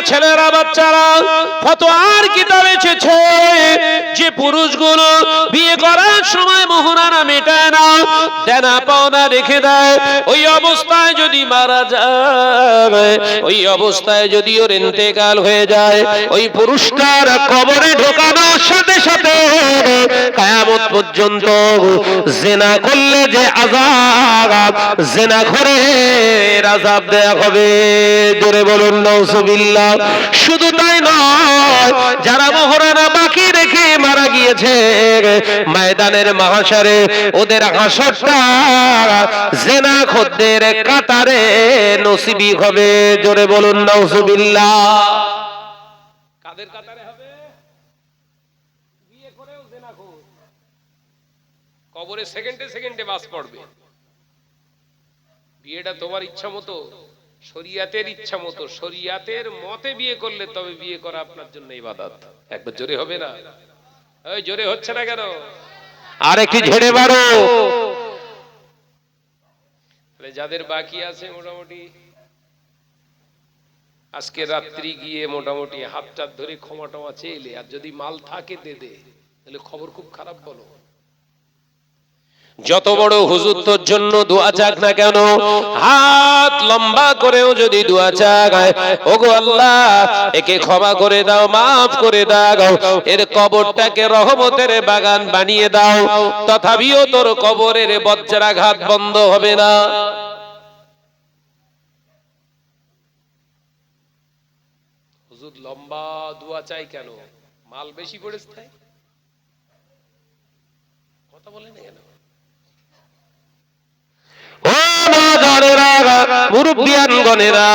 ছেলেরা বাচ্চারা ফতোয়ার কিতাব এসেছে যে পুরুষগুলো বিয়ে করার সময় মোহরানা মেটায় না, দেনা পাওনা রেখে দেয়, ওই অবস্থায় যদি মারা যায়, ওই অবস্থায় যদি ওর ইন্তেকাল হয়ে যায়, ওই পুরুষটার কবরে ঢোকানোর সাথে সাথে কিয়ামত পর্যন্ত জিনা করলে যে আযাব, জিনাখোরের আযাব দেয়া হবে। জোরে বলুন নাউযুবিল্লাহ। শুধু তাই নয়, যারা মোহরানা বাকি রেখে মারা গিয়েছে ময়দানের মাহশারে ওদের হাসরটা জিনাখোরদের কাতারে নসিবি হবে। জোরে বলুন নাউযুবিল্লাহ। কাদের কাতারে হবে? বিয়ে করেও জিনাখোর, কবরে সেকেন্ডে সেকেন্ডে বাস পড়বে। বিয়েটা তোমার ইচ্ছা মতো, শরিয়াতের ইচ্ছা মতো, শরিয়াতের মতে বিয়ে করলে তবে বিয়ে করা আপনার জন্য ইবাদত। একবার জোরে হবে না? ওই জোরে হচ্ছে না কেন? আর একটু ঝেড়ে মারো। যাদের বাকি আছে মোটামুটি আজকে রাত্রি গিয়ে মোটামুটি হাতটা ধরে ক্ষমা টমা চেয়ে, আর যদি মাল থাকে দে দে, তাহলে খবর খুব খারাপ। বলো, যত বড় হুজুর তোর জন্য দোয়া চাক না কেন, হাত লম্বা করেও যদি দোয়া চাক, ওগো আল্লাহ একে ক্ষমা করে দাও, মাফ করে দাও, এর কবরটাকে রহমতের বাগান বানিয়ে দাও, তথাপিও তোর কবরের বজ্রাঘাত বন্ধ হবে না। হুজুর লম্বা দোয়া চাই কেন? মাল বেশি পড়েছে, কথা বলে না কেন? মুরব্বিয়ানগণেরা,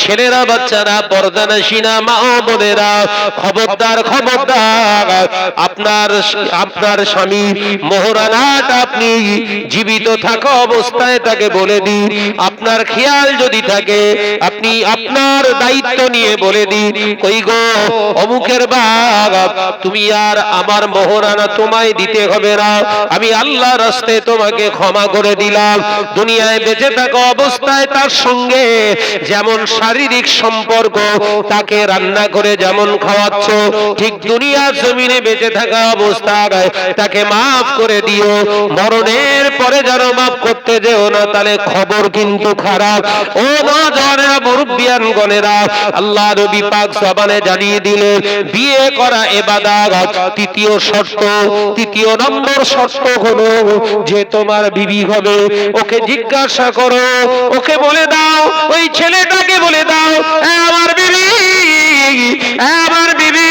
ছেলেরা বাচ্চারা, পর্দানশীনা মা ও বোনেরা, খবরদার খবরদার, আপনার স্বামী মোহরানাটা আপনি জীবিত থাকা অবস্থায় তাকে বলে দিন। আপনার খেয়াল যদি থাকে আপনি আপনার দায়িত্ব নিয়ে বলে দিন, কই গো অমুকের বাপ, তুমি আর আমার মোহরানা তোমায় দিতে হবে না, আমি আল্লাহর রাস্তায় তোমাকে ক্ষমা করে দিলাম। দুনিয়ায় বেঁচে থাকা অবস্থায় তার সঙ্গে যেমন শারীরিক সম্পর্ক, তাকে রান্না করে যেমন খাওয়াচ্ছ, ঠিক দুনিয়ার জমিনে বেঁচে থাকা অবস্থায় তাকে মাফ করে দিও। মরণের পরে যেন মাফ করতে যেও না, তাহলে খবর কিন্তু খারাপ। ও নওজওয়ানেরা, মুরব্বিয়ানগণেরা, আল্লাহ নবী পাক জবানে জানিয়ে দিলেন বিয়ে করা ইবাদত। তৃতীয় নম্বর শর্ত হলো যে তোমার বিবি হবে, ওকে জিজ্ঞাসা করো, ওকে বলে দাও, ওই ছেলেটাকে বলে দাও, আমার বিবি, আমার বিবি,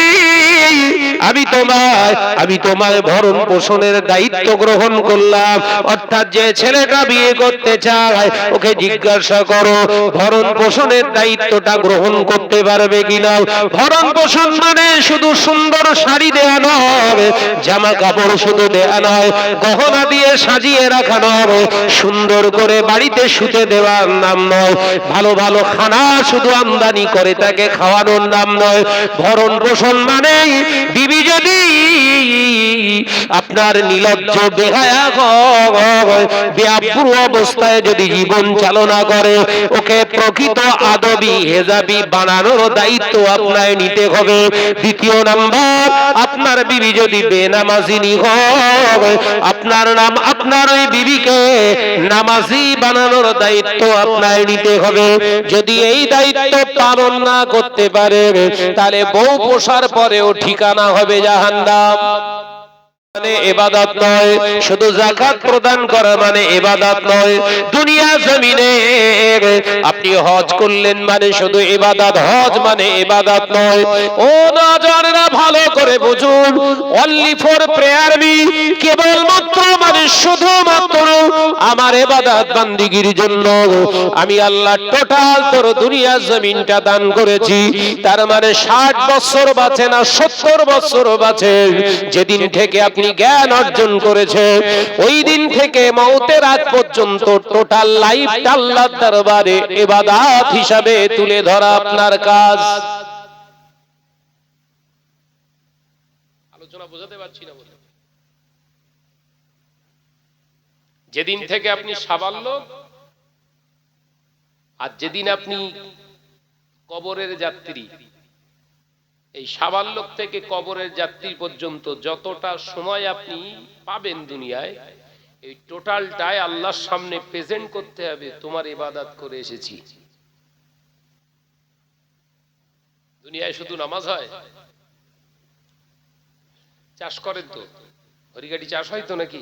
আমি তোমায় ভরণ পোষণের দায়িত্ব গ্রহণ করলাম। অর্থাৎ যে ছেলেটা বিয়ে করতে চায় ওকে জিজ্ঞাসা করো ভরণ পোষণের দায়িত্বটা গ্রহণ করতে পারবে কিনা। ভরণ পোষণ মানে শুধু সুন্দর শাড়ি দেয়া নয়, জামা কাপড় শুধু দেয়া নয়, গহনা দিয়ে সাজিয়ে রাখা নয়, সুন্দর করে বাড়িতে শুতে দেওয়ার নাম নয়, ভালো ভালো খানা শুধু আমদানি করে তাকে খাওয়ানোর নাম নয়। ভরণ পোষণ মানে বিবি যদি আপনার নির্লজ্জ বেহায়া বেআব্রু অবস্থায় যদি জীবন চালনা করে, ওকে প্রকৃত আদবী হেজাবি বানানোর দায়িত্ব আপনাকে নিতে হবে। দ্বিতীয় নাম্বার, আপনার বিবি যদি বেনামাজিনী হয়, আপনার ওই বিবিকে নামাজি বানানোর দায়িত্ব আপনাকে নিতে হবে। যদি এই দায়িত্ব পালন না করতে পারে, তাহলে বউ পোষার পরেও ঠিকানা হবে জাহান্নাম। মানে ইবাদত নয়, শুধু যাকাত প্রদান করা মানে ইবাদত নয়। দুনিয়া জমিনে আপনি হজ করলেন মানে শুধু ইবাদত, হজ মানে ইবাদত নয়। ও নওজওয়ানেরা, ভালো করে বুঝুন, অনলি ফর প্রেয়ার মি, কেবলমাত্র মানে শুধুমাত্র আমার ইবাদত বান্দিগির জন্য আমি আল্লাহ টোটাল তোর দুনিয়া জমিনটা দান করেছি। তার মানে 60 বছর বাঁচে না 70 বছর বাঁচে, যেদিন থেকে আপনি জ্ঞান অর্জন করেছে ওই দিন থেকে মওতের আগ পর্যন্ত টোটাল লাইফটা আল্লাহর দরবারে ইবাদত হিসাবে তুলে ধরা আপনার কাজ। আলোচনা বোঝাতে পারছি না বলে। যেদিন থেকে আপনি সাবালক, আর যেদিন আপনি কবরের যাত্রী, এই সাবাল্যক থেকে কবরের যাত্রী পর্যন্ত যতটা সময় আপনি পাবেন দুনিয়ায়, এই টোটালটাই আল্লাহর সামনে প্রেজেন্ট করতে হবে, তোমার ইবাদত করে এসেছি। দুনিয়ায় শুধু নামাজ হয়? চাষ করেন তো? হরিগাড়ি চাষ হয় তো নাকি?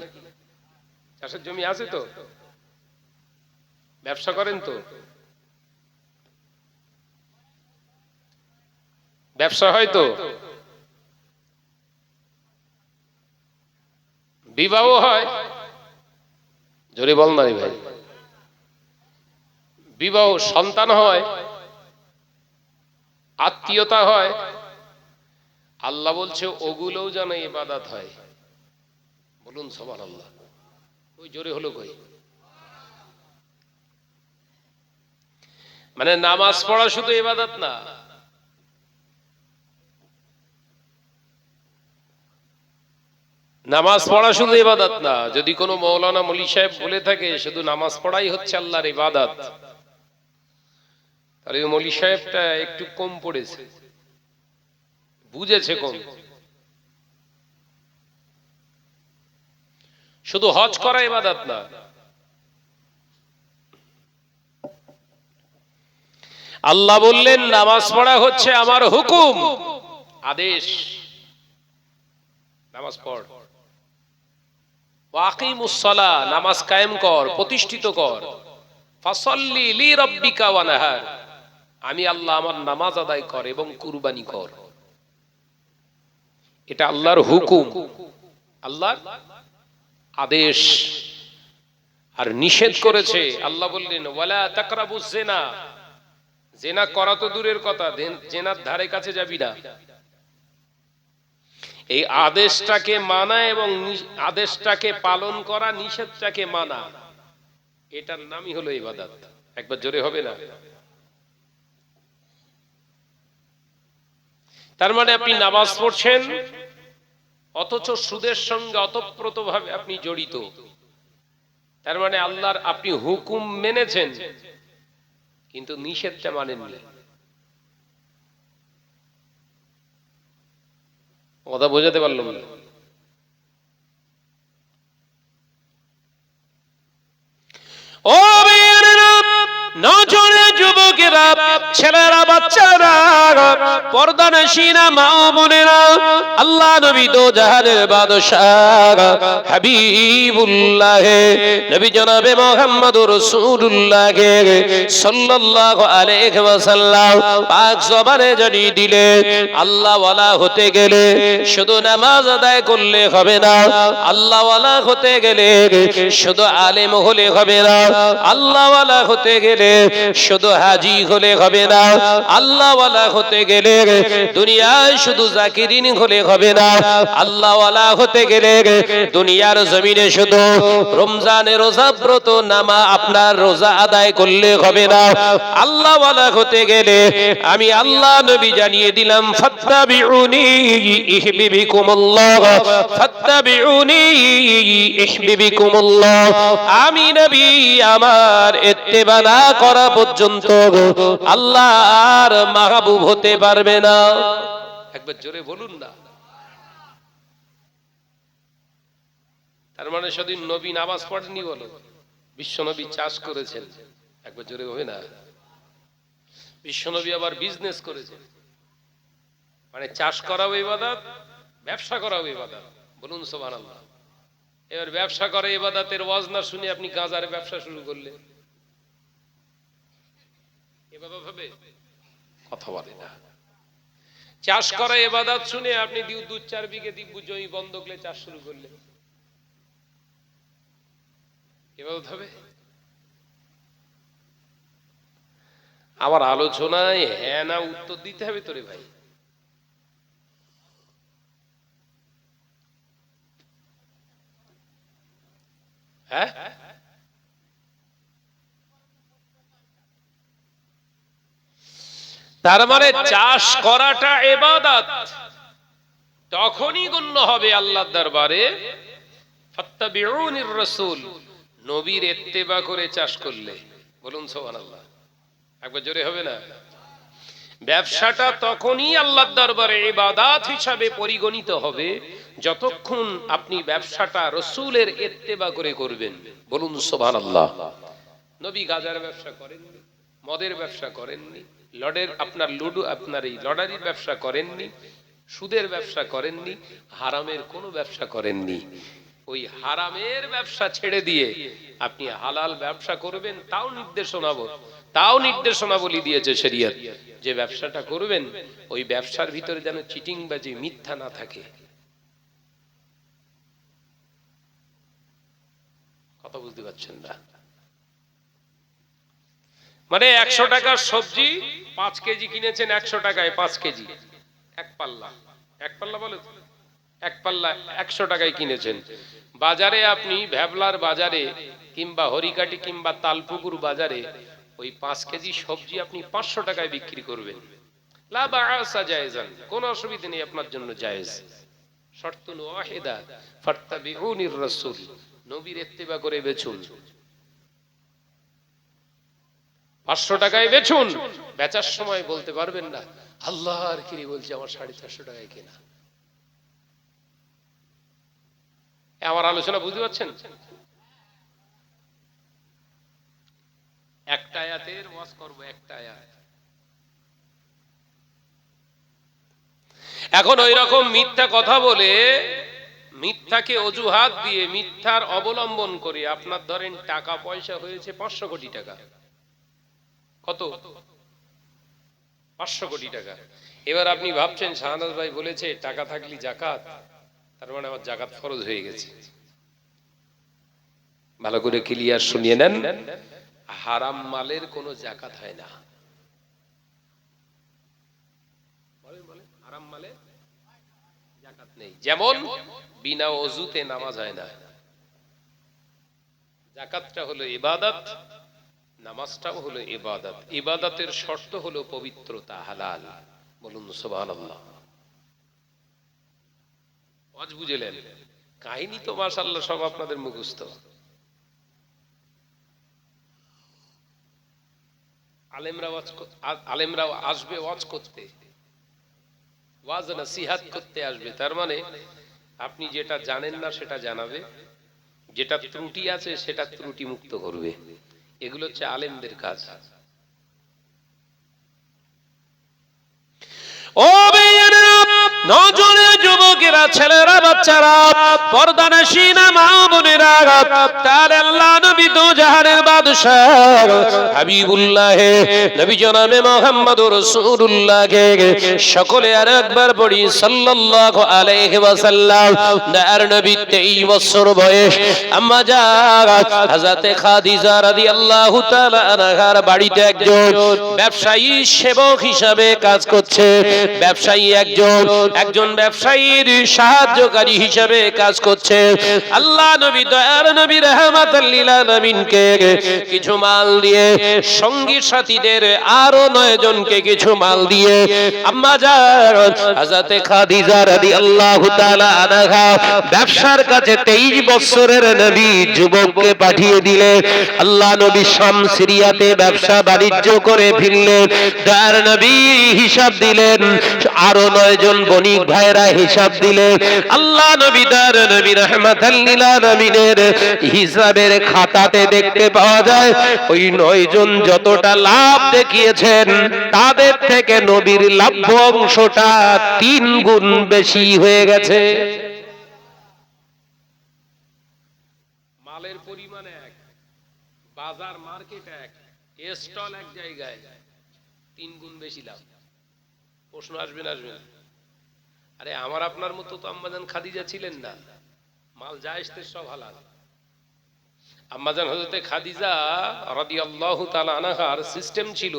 চাষের জমি আছে তো? ব্যবসা করেন তো? ব্যবসা হয় তো? বিবাহ হয়? জোরে বল না রে ভাই। বিবাহ, সন্তান হয়, আত্মীয়তা হয়। আল্লাহ বলছে ওগুলোও যেন ইবাদত হয়। বলুন সুবহানাল্লাহ। ওই জোরে হলো কই? মানে নামাজ পড়া শুধু ইবাদত না, নামাজ পড়া শুধু ইবাদত না। যদি কোনো মৌলানা মলি সাহেব বলে থাকে শুধু নামাজ পড়াই হচ্ছে আল্লাহর ইবাদত, তাহলে মলি সাহেবটা একটু কম পড়েছে, বুঝেছে কম। শুধু হজ করা ইবাদত না, আল্লাহ বললেন নামাজ পড়া হচ্ছে আমার হুকুম, আদেশ। নামাজ পড়, ওয়াকিমুস সালাহ, নামাজ কায়েম কর, প্রতিষ্ঠিত কর। ফাসাল্লি লিরাব্বিকা ওয়ানহার, আমি আল্লাহ আমার নামাজ আদায় কর এবং কুরবানি কর। এটা আল্লাহর হুকুম, আল্লাহর আদেশ। আর নিষেধ করেছে, আল্লাহ বললেন ওয়ালা তাকরাবুজ জিনা, জিনা করা তো দূরের কথা, জিনার ধারে কাছে যাবি না। এই আদেশটাকে মানা এবং আদেশটাকে পালন করা, নিষেধটাকে মানা, এটার নামই হলো ইবাদত। একবার জোরে হবে না? তার মানে আপনি নামাজ পড়ছেন অথচ সুদের সঙ্গে অতপ্রতভাবে আপনি জড়িত। তার মানে আল্লাহর আপনি হুকুম মেনেছেন কিন্তু নিষেধটা মানেননি। কথা বোঝাতে পারলাম না? ও নজরে যুবকেরা, ছেলেরা, বাচ্চারা, পর্দানশীনা মা ও বোনেরা, আল্লাহ নবী দো জাহানের বাদশাহ হাবিবুল্লাহ নবী জনাবে মুহাম্মদুর রাসূলুল্লাহ সাল্লাল্লাহু আলাইহি ওয়াসাল্লাম পাক জবানে জানিয়ে দিলেন, আল্লাহ ওয়ালা হতে গেলে শুধু নামাজ আদায় করলে হবে না, আল্লাহ ওয়ালা হতে গেলে শুধু আলেম হলে হবে না, আল্লাহ ওয়ালা হতে গেলে শুধু হাজি হলে হবে না, আল্লাহ ওয়ালা হতে গেলে দুনিয়ায় শুধু জাকিরিন হলে হবে না, আল্লাহ ওয়ালা হতে গেলে দুনিয়ার জমিনে শুধু রমজানের রোজা ব্রত নামা আপনার রোজা আদায় করলে হবে না, আল্লাহ ওয়ালা হতে গেলে আমি আল্লাহ নবী জানিয়ে দিলাম ফাত্তাবিউনি ইহবিবিকুমুল্লাহ, ফাত্তাবিউনি ইহবিবিকুমুল্লাহ। আমি নবী আমার ইত্তেবা না করা পর্যন্ত আল্লাহর মাহবুব হতে পারবে না। একবার জোরে বলুন না। তার মানে সেদিন নবী নামাজ পড়েননি বলো, বিশ্ব নবী চাষ করেছেন। একবার জোরে হবে না? বিশ্ব নবী আবার বিজনেস করেছেন, মানে চাষ করাও ইবাদত, ব্যবসা করাও ইবাদত। বলুন সুবহানাল্লাহ। এবার ব্যবসা করে ইবাদতের ওয়াজ না শুনে আপনি গাঁজার ব্যবসা শুরু করলে ইবাদত হবে? কথা বলে না। চাষ করা ইবাদত শুনে আপনি 2-4 বিঘে দিব্য জমি বন্ধক নিয়ে চাষ শুরু করলে ইবাদত হবে? আমার আলোচনায় হ্যাঁ না উত্তর দিতে হবে তোরে ভাই। হ্যাঁ, তার মানে চাষ করাটা ইবাদত, তখনই গণ্য হবে আল্লাহর দরবারে ফাত্তাবিউনির রাসূল, নবীর ইত্তেবা করে চাষ করলে। বলুন সুবহানাল্লাহ। একবার জোরে হবে না? ব্যবসাটা তখনই আল্লাহর দরবারে ইবাদত হিসাবে পরিগণিত হবে যতক্ষণ আপনি ব্যবসাটা রাসূলের ইত্তেবা করে করবেন। বলুন সুবহানাল্লাহ। নবী গাজার ব্যবসা করেননি, মদের ব্যবসা করেননি, এই লটারির ব্যবসা করেননি, সুদের ব্যবসা করেননি, হারামের কোনো ব্যবসা করেননি। ওই হারামের ব্যবসা ছেড়ে দিয়ে আপনি হালাল ব্যবসা করবেন, তাও নির্দেশনাবলী দিয়েছে শরীয়ত, যে ব্যবসাটা করবেন ওই ব্যবসার ভিতরে যেন চিটিংবাজি, মিথ্যা না থাকে। কথা বুঝতে পারছেন না? মানে 100 টাকার সবজি 5 কেজি কিনেছেন, 100 টাকায় 5 কেজি, এক পাল্লা বলে তো, এক পাল্লা 100 টাকায় কিনেছেন। বাজারে আপনি ভ্যাবলার বাজারে কিংবা হরিকাটি কিংবা তালপুকুর বাজারে ওই 5 কেজি সবজি আপনি 500 টাকায় বিক্রি করবেন। লা বা'সা জায়েজান, কোনো অসুবিধা নেই, আপনার জন্য জায়েজ। শর্তুন ওয়াহিদা ফাত্তাবিউনির রাসূল, নবীর ইত্তেবা করে বেচুন। 500 টাকায় বেচুন, বেচার সময় বলতে পারবেন না আল্লাহর কি বলছে আমার 450 টাকায় কেনা। আমার আলোচনা বুঝতে পারছেন? একটা আয়াতের ওয়াজ করব, একটা আয়াত। এখন ওই রকম মিথ্যা কথা বলে, মিথ্যাকে অজুহাত দিয়ে, মিথ্যার অবলম্বন করে আপনার ধরেন টাকা পয়সা হয়েছে 500 কোটি টাকা। কত? 500 কোটি টাকা। এবার আপনি ভাবছেন শাহনাজ ভাই বলেছে টাকা থাকলে যাকাত, তার মানে আমার যাকাত ফরজ হয়ে গেছে। ভালো করে ক্লিয়ার শুনিয়ে নেন, হারাম মালের কোনো যাকাত হয় না। হারাম মালে যাকাত নেই। যেমন বিনা ওযুতে নামাজ হয় না। যাকাতটা হলো ইবাদত, নামাজটাও হলো ইবাদত। ইবাদতের শর্ত হলো পবিত্রতা, হালাল। বলুন সুবহানাল্লাহ। ওয়াজ বুঝলেন? কাহিনী তো মাশাআল্লাহ সব আপনাদের মুখস্থ। আলেমরাও আসবে ওয়াজ করতে, ওয়াজ নসিহত করতে আসবে। তার মানে আপনি যেটা জানেন না সেটা জানাবে, যেটা ত্রুটি আছে সেটা ত্রুটি মুক্ত করবে। এগুলো হচ্ছে আলেমদের কাজ। ও নজরে যুবকেরা, ছেলেরা, বাচ্চারা, পর্দানশীনা মা বোনেরা, তার আল্লাহ নবী তো জাহানের বাদশাহ হাবিবুল্লাহ নবী জনাবে মুহাম্মদুর রাসূলুল্লাহ সকলে আর একবার পড়ি সাল্লাল্লাহু আলাইহি ওয়াসাল্লাম। তার নবী 23 বছর বয়স, আম্মা জান হযরতে খাদিজা রাদিয়াল্লাহু তাআলা আনহার বাড়িতে একজন ব্যবসায়ী সেবক হিসাবে কাজ করছে। ব্যবসায়ী একজন ব্যবসায়ীর সাহায্যকারী হিসেবে কাজ করছে। আল্লাহ নবী দয়ার নবী রাহমাতাল লিল আলামিনকে কিছু মাল দিয়ে, সঙ্গী সাথীদের আরো 9 জনকে কিছু মাল দিয়ে আম্মা জান হযরতে খাদিজা রাদিয়াল্লাহু তাআলা আনহা ব্যবসার কাছে 23 বছরের নবী যুবককে পাঠিয়ে দিলেন। আল্লাহ নবী শাম সিরিয়াতে ব্যবসা বাণিজ্য করে ফিরলেন। দয়ার নবী হিসাব দিলেন, আরো 9 জন বণিক ভাইরা হিসাব দিলেন। আল্লাহ নবী দয়ার নবী রাহমাতাল লিল আলামিনের হিসাবের খাতাতে দেখতে পাওয়া যায় ওই 9 জন যতটা লাভ দেখিয়েছেন তাদের থেকে নবীর লাভ্য অংশটা 3 গুণ বেশি হয়ে গেছে। মালের পরিমাণ এক, বাজার মার্কেট এক, স্টল এক জায়গায়, 3 গুণ বেশি লাভ। প্রশ্ন আসবে না? আরে আমার আপনার মতো তো আম্মাজান খাদিজা ছিলেন না, মাল যা আসতে সব হালাল। আম্মাজান হযরতে খাদিজা রাদিয়াল্লাহু তাআলা আনহার সিস্টেম ছিল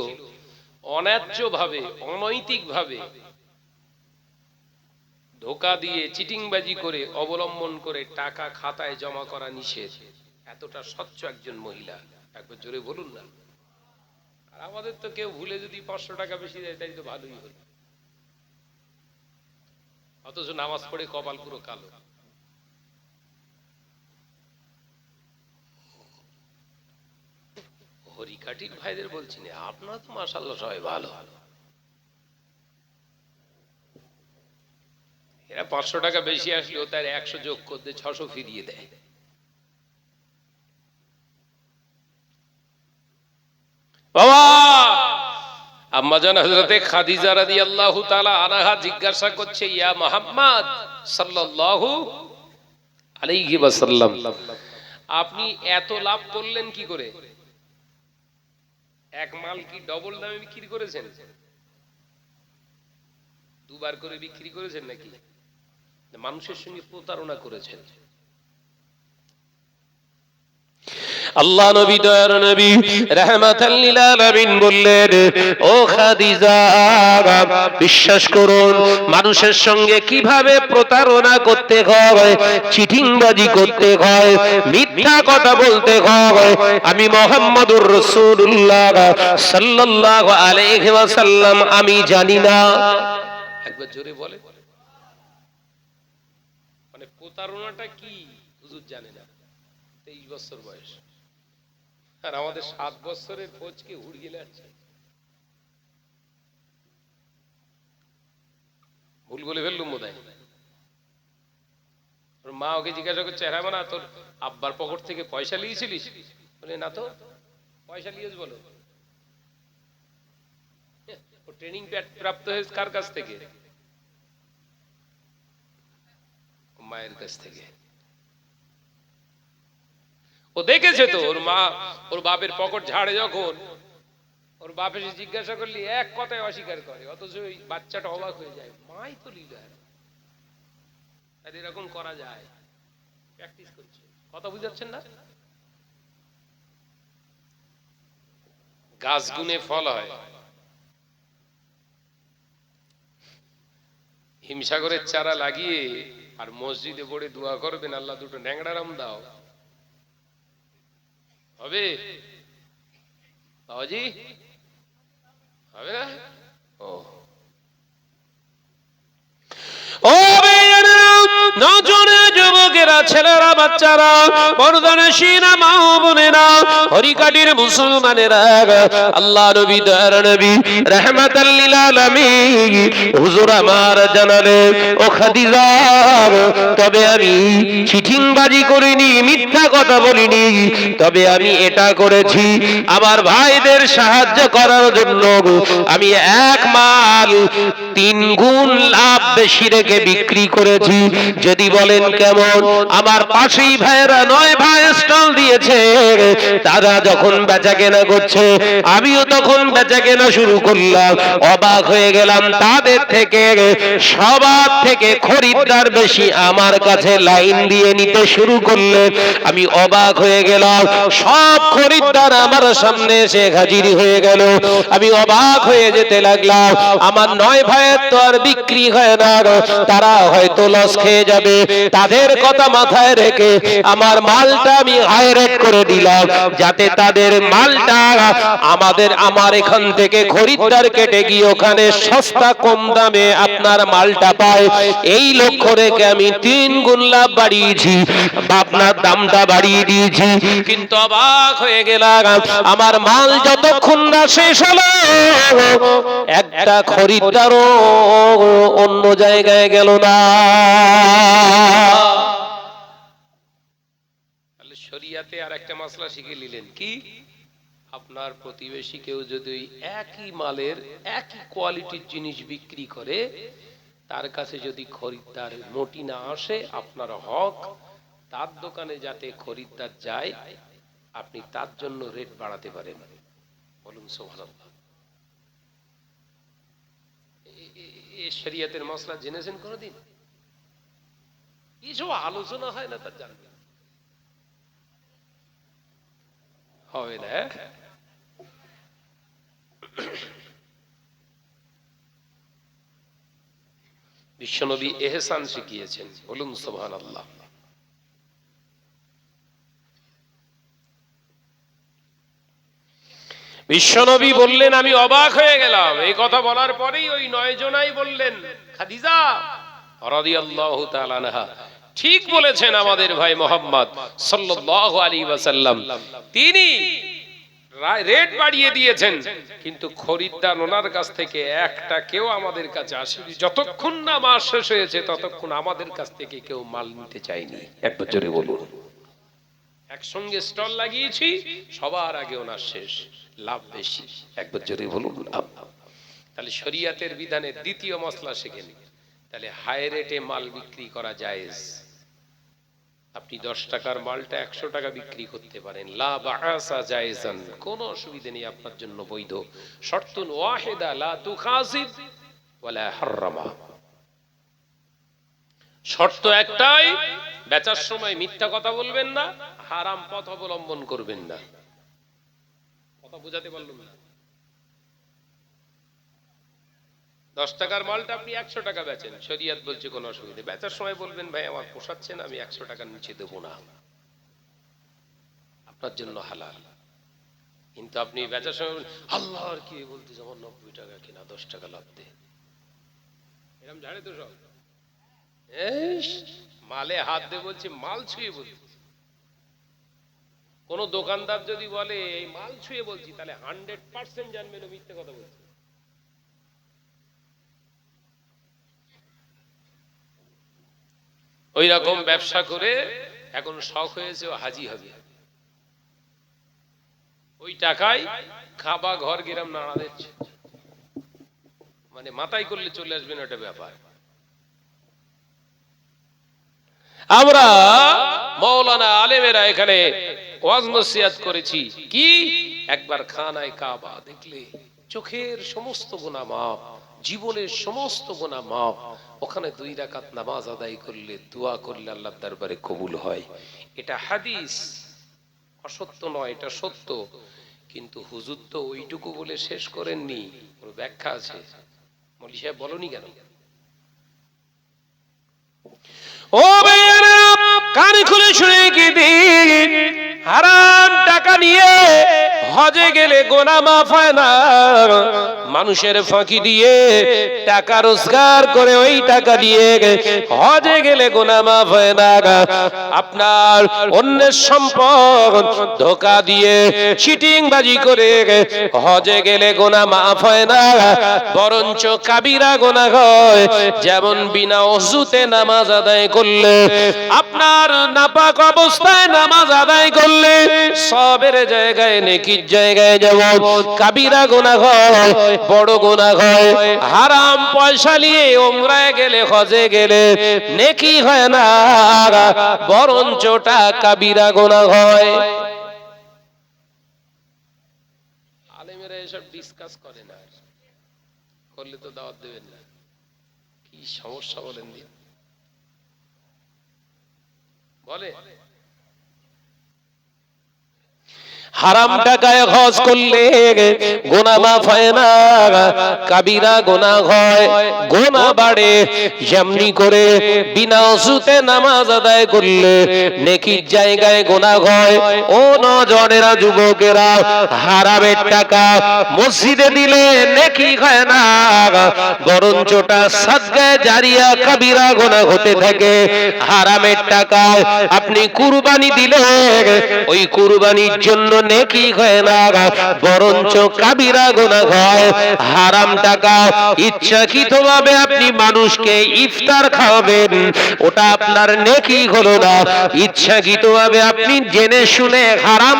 অন্যায্য ভাবে, অনৈতিক ভাবে, ধোঁকা দিয়ে, চিটিংবাজি করে, অবলম্বন করে টাকা খাতায় জমা করা নিষেধ। এতটা স্বচ্ছ একজন মহিলা, একবার জোরে বলুন না। আর আমাদের তো কেউ ভুলে যদি 500 টাকা বেশি দেয় তাই তো ভালোই হলো, অথচ নামাজ পড়ে কপাল পুরো কালো। হরিকাটির ভাইদের বলছি না, আপনারা তো মাশাআল্লাহ সবাই ভালো। এরা 500 টাকা বেশি আসলেও তার 100 যোগ করতে 600 ফিরিয়ে দেয়। বাবা আম্মা জান হযরতে খাদিজা রাদিয়াল্লাহু তাআলা আনহা জিজ্ঞাসা করছে, ইয়া মুহাম্মদ সাল্লাল্লাহু আলাইহি ওয়াসাল্লাম, আপনি এত লাভ করলেন কি করে? এক মাল কি ডবল দামে বিক্রি করেছেন? দুবার করে বিক্রি করেছেন নাকি মানুষের সঙ্গে প্রতারণা করেছেন? আল্লাহ নবী দয়ার নবী রাহমাতাল লিল আলামিন বললেন, ও খাদিজা বিশ্বাস করুন মানুষের সঙ্গে কিভাবে প্রতারণা করতে হয়, চিটিংবাজি করতে হয়, মিথ্যা কথা বলতে হয় আমি মুহাম্মদুর রাসূলুল্লাহ সাল্লাল্লাহু আলাইহি ওয়াসাল্লাম আমি জানি না। একবার জোরে বলে, মানে প্রতারণাটা কি হুজুর জানে না। 23 বছর বয়স আর আমাদের 7 বছরের কোচকে উড়িয়ে যাচ্ছে। ভুল বলে ফেললুম বোধহয়। ওর মা ওকে জিজ্ঞাসা করছে, হ্যাঁ না তোর আব্বার পকেট থেকে পয়সা নিয়েছিলিস? বলে না তো। পয়সা নিয়েছ বলো। ও ট্রেনিং প্রাপ্ত হয়েছে কার কাছ থেকে? মায়ের কাছ থেকে। ও দেখেছে তো ওর মা ওর বাপের পকেট ঝাড়ে, যখন ওর বাপ এসে জিজ্ঞাসা করলি এক কথায় অস্বীকার করে, অথচ ওই বাচ্চাটা অবাক হয়ে যায়, মাই তো লিডার, আর এরকম করা যায়। প্র্যাকটিস করছে, কথা বুঝাচ্ছেন না? গাছ গুনে ফল হয়। হিমসাগরের চারা লাগিয়ে আর মসজিদে পড়ে দোয়া করবেন, আল্লাহ দুটো ন্যাংড়ারাম দাও, হবে? বাবাজি হবে না? ও ও নজরে যুবকেরা, ছেলেরা, বাচ্চারা, বর্ধনশীনা মা বোনেরা, হরিকাটির মুসলমানেরা, আল্লাহ নবী দয়ার নবী রাহমাতাল লিল আলামিন হুজুর আমার জানালেন, ও খাদিজা তবে আমি চিটিংবাজি করিনি, মিথ্যা কথা বলিনি, তবে আমি এটা করেছি আমার ভাইদের সাহায্য করার জন্য আমি এক মাল 3 গুণ লাভ বেশি রেখে বিক্রি করেছি। যদি বলেন কেমন? আমার পাশেই ভাইরা 9 ভাই স্টল দিয়েছে, তারা যখন বেচা কেনা করছে আমিও তখন বেচা কেনা শুরু করলাম। অবাক হয়ে গেলাম, তাদের থেকে সবার থেকে খরিদ্দার বেশি আমার কাছে লাইন দিয়ে নিতে শুরু করলে আমি অবাক হয়ে গেলাম। সব খরিদ্দার আমার সামনে এসে হাজির হয়ে গেল। আমি অবাক হয়ে যেতে লাগলাম। আমার 9 ভাইয়ের তো আর বিক্রি হয় না, তারা হয়তো লস খেয়ে যাবে, তাদের কথা মাথায় রেখে আমার মালটা আমি হাই রেট করে দিলাম, যাতে তাদের মালটা আমার এখান থেকে খরিদ্দার কেটে গিয়ে ওখানে সস্তা কম দামে আপনার মালটা পায়। এই লক্ষ্য রেখে আমি 3 গুণ লাভ বাড়িয়েছি, আপনার দামটা বাড়িয়ে দিয়েছি। কিন্তু অবাক হয়ে গেলাম, আমার মাল যতক্ষণ না শেষ হলো একটা খরিদ্দারও অন্য জায়গায় গেল না। তাহলে শরিয়াতে আর একটা মাসলা শিখে নিলেন, কি? আপনার প্রতিবেশী কেউ যদি একই মালের একই কোয়ালিটির জিনিস বিক্রি করে, তার কাছে যদি খরিদ্দার মোটি না আসে, আপনার হক তার দোকানে যাতে খরিদ্দার যায়, আপনি তার জন্য রেট বাড়াতে পারেন। বলুন সুবহানাল্লাহ। এই শরিয়তের মসলা জেনেছেন কোনদিন? কিছু আলোচনা হয় না, তার জানবেন হবে না। বিশ্বনবী ইহসান শিখিয়েছেন, বলুন সুবহানাল্লাহ। বিশ্বনবী বললেন, আমি অবাক হয়ে গেলাম। এই কথা বলার পরেই ওই 9 জনাই বললেন, খাদিজা রাদিয়াল্লাহু তাআলা আনহা ঠিক বলেছেন আমাদের ভাই মুহাম্মদ সাল্লাল্লাহু আলাইহি ওয়াসাল্লাম। তিনি রেট বাড়িয়ে দিয়েছেন, কিন্তু খরিদ্দার ওনার কাছ থেকে একটা কেউ আমাদের কাছে আসেনি। যতক্ষণ না মাস শেষ হয়েছে ততক্ষণ আমাদের কাছ থেকে কেউ মাল নিতে চায়নি। একবার জোরে বলুন। একসঙ্গে স্টল লাগিয়েছি, সবার আগে ওনার শেষ, লাভ বেশি। একবার জোরে বলুন লাভ। তাহলে শরিয়াতের বিধানের দ্বিতীয় মসলা শেখেন। তাহলে হাই রেটে মাল বিক্রি করা জায়েজ। আপনি 10 টাকার মালটা 100 টাকা বিক্রি করতে পারেন, লা বাআসা জায়েজান, কোনো অসুবিধা নেই, আপনার জন্য বৈধ। শর্তুন ওয়াহিদা লা তুখাসিব ওয়ালা হারামা, শর্ত একটাই, বেচার সময় মিথ্যা কথা বলবেন না, হারাম পথ অবলম্বন করবেন না। কথা বুঝাতে পারলাম না? 10 টাকার মালটা আপনি 100 টাকা বেচেন, শরিয়ত বলছে কোনো অসুবিধা, বেচার সময় বলবেন ভাই আমার পোষাচ্ছে না, আমি 100 টাকার নিচে দেবো না, আপনার জন্য হালাল। কিন্তু আপনি বেচার সময় আল্লাহর কি বলতে, যেমন 90 টাকা কিনা 10 টাকা লাভ দে, এরকম জানে তো সব। মালে হাত দে বলছে, মাল ছুঁয়ে বলছি। কোন দোকানদার যদি বলে এই মাল ছুঁয়ে বলছি, তাহলে 100% জানবেন ও মিথ্যে কথা বলছে। ওই রকম ব্যবসা করে এখন শখ হয়েছে ও হাজি হবে, ওই টাকায় খাবা ঘর গেরাম নাড়া দিচ্ছে, মানে মাথায় করলে চলে আসবেন ওটা ব্যাপার। আমরা মাওলানা আলেমেরা এখানে ওয়াজ নসিহত করেছি কি, একবার খানায় কাবা দেখলে চোখের সমস্ত গুনাহ মাফ, জীবনের সমস্ত গুনাহ মাফ। ওখানে 2 রাকাত নামাজ আদায় করলে, দোয়া করলে আল্লাহর দরবারে কবুল হয়। এটা হাদিস, অসত্য নয়, এটা সত্য। কিন্তু হুজুর তো ওইটুকু বলে শেষ করেননি, ওর ব্যাখ্যা আছে। মৌলভী সাহেব বলনি কেন? ও ভাইয়েরা, কান খুলে শুনে কি দিন, হারাম টাকা নিয়ে হজে গেলে গুনাহ মাফ হয় না। মানুষের ফাঁকি দিয়ে টাকা রোজগার করে ওই টাকা দিয়ে হজে গেলে গুনাহ মাফ হয় না। আপনার অন্যের সম্পদ ধোঁকা দিয়ে চিটিংবাজি করে হজে গেলে গুনাহ মাফ হয় না, বরঞ্চ কাবিরা গুনাহ হয়। যেমন বিনা ওযুতে নামাজ আদায় করলে, আপনার নাপাক অবস্থায় নামাজ আদায় করলে সবের জায়গায় নেকির জায়গায় যেমন কাবিরা গুনাহ হয়, বড় গুনাহ হয়। হারাম পয়সা নিয়ে উমরায় গেলে, হজে গেলে নেকি হয় না, বরঞ্চ ওটা কাবিরা গুনাহ হয়। আলেমেরা এসব ডিসকাস করে না, করলে তো দাওয়াত দেবেন না। কি সমস্যা বলেন দিন, বলে হারাম টাকায় হজ করলে গুনাহ মাফ হয় না, কাবিরা গুনাহ হয়, গুনাহ বাড়ে। যেমনি করে বিনা ওযুতে নামাজ আদায় করলে নেকির জায়গায় গুনাহ হয়। ও নজরেরা, যুবকেরা, হারামের টাকা মসজিদে দিলে নেকি হয় না, বরঞ্চ ওটা সাদকায়ে জারিয়া কাবিরা গুনাহ হতে থাকে। হারামের টাকা আপনি কুরবানি দিলে ওই কুরবানির জন্য নেকি হয় না, বরঞ্চ কাবিরা গুনাহ হয়। হারাম টাকা ইচ্ছাকৃতভাবে আপনি মানুষকে ইফতার খাওয়াবেন, ওটা আপনার নেকি হলো না। ইচ্ছাকৃতভাবে আপনি জেনে শুনে হারাম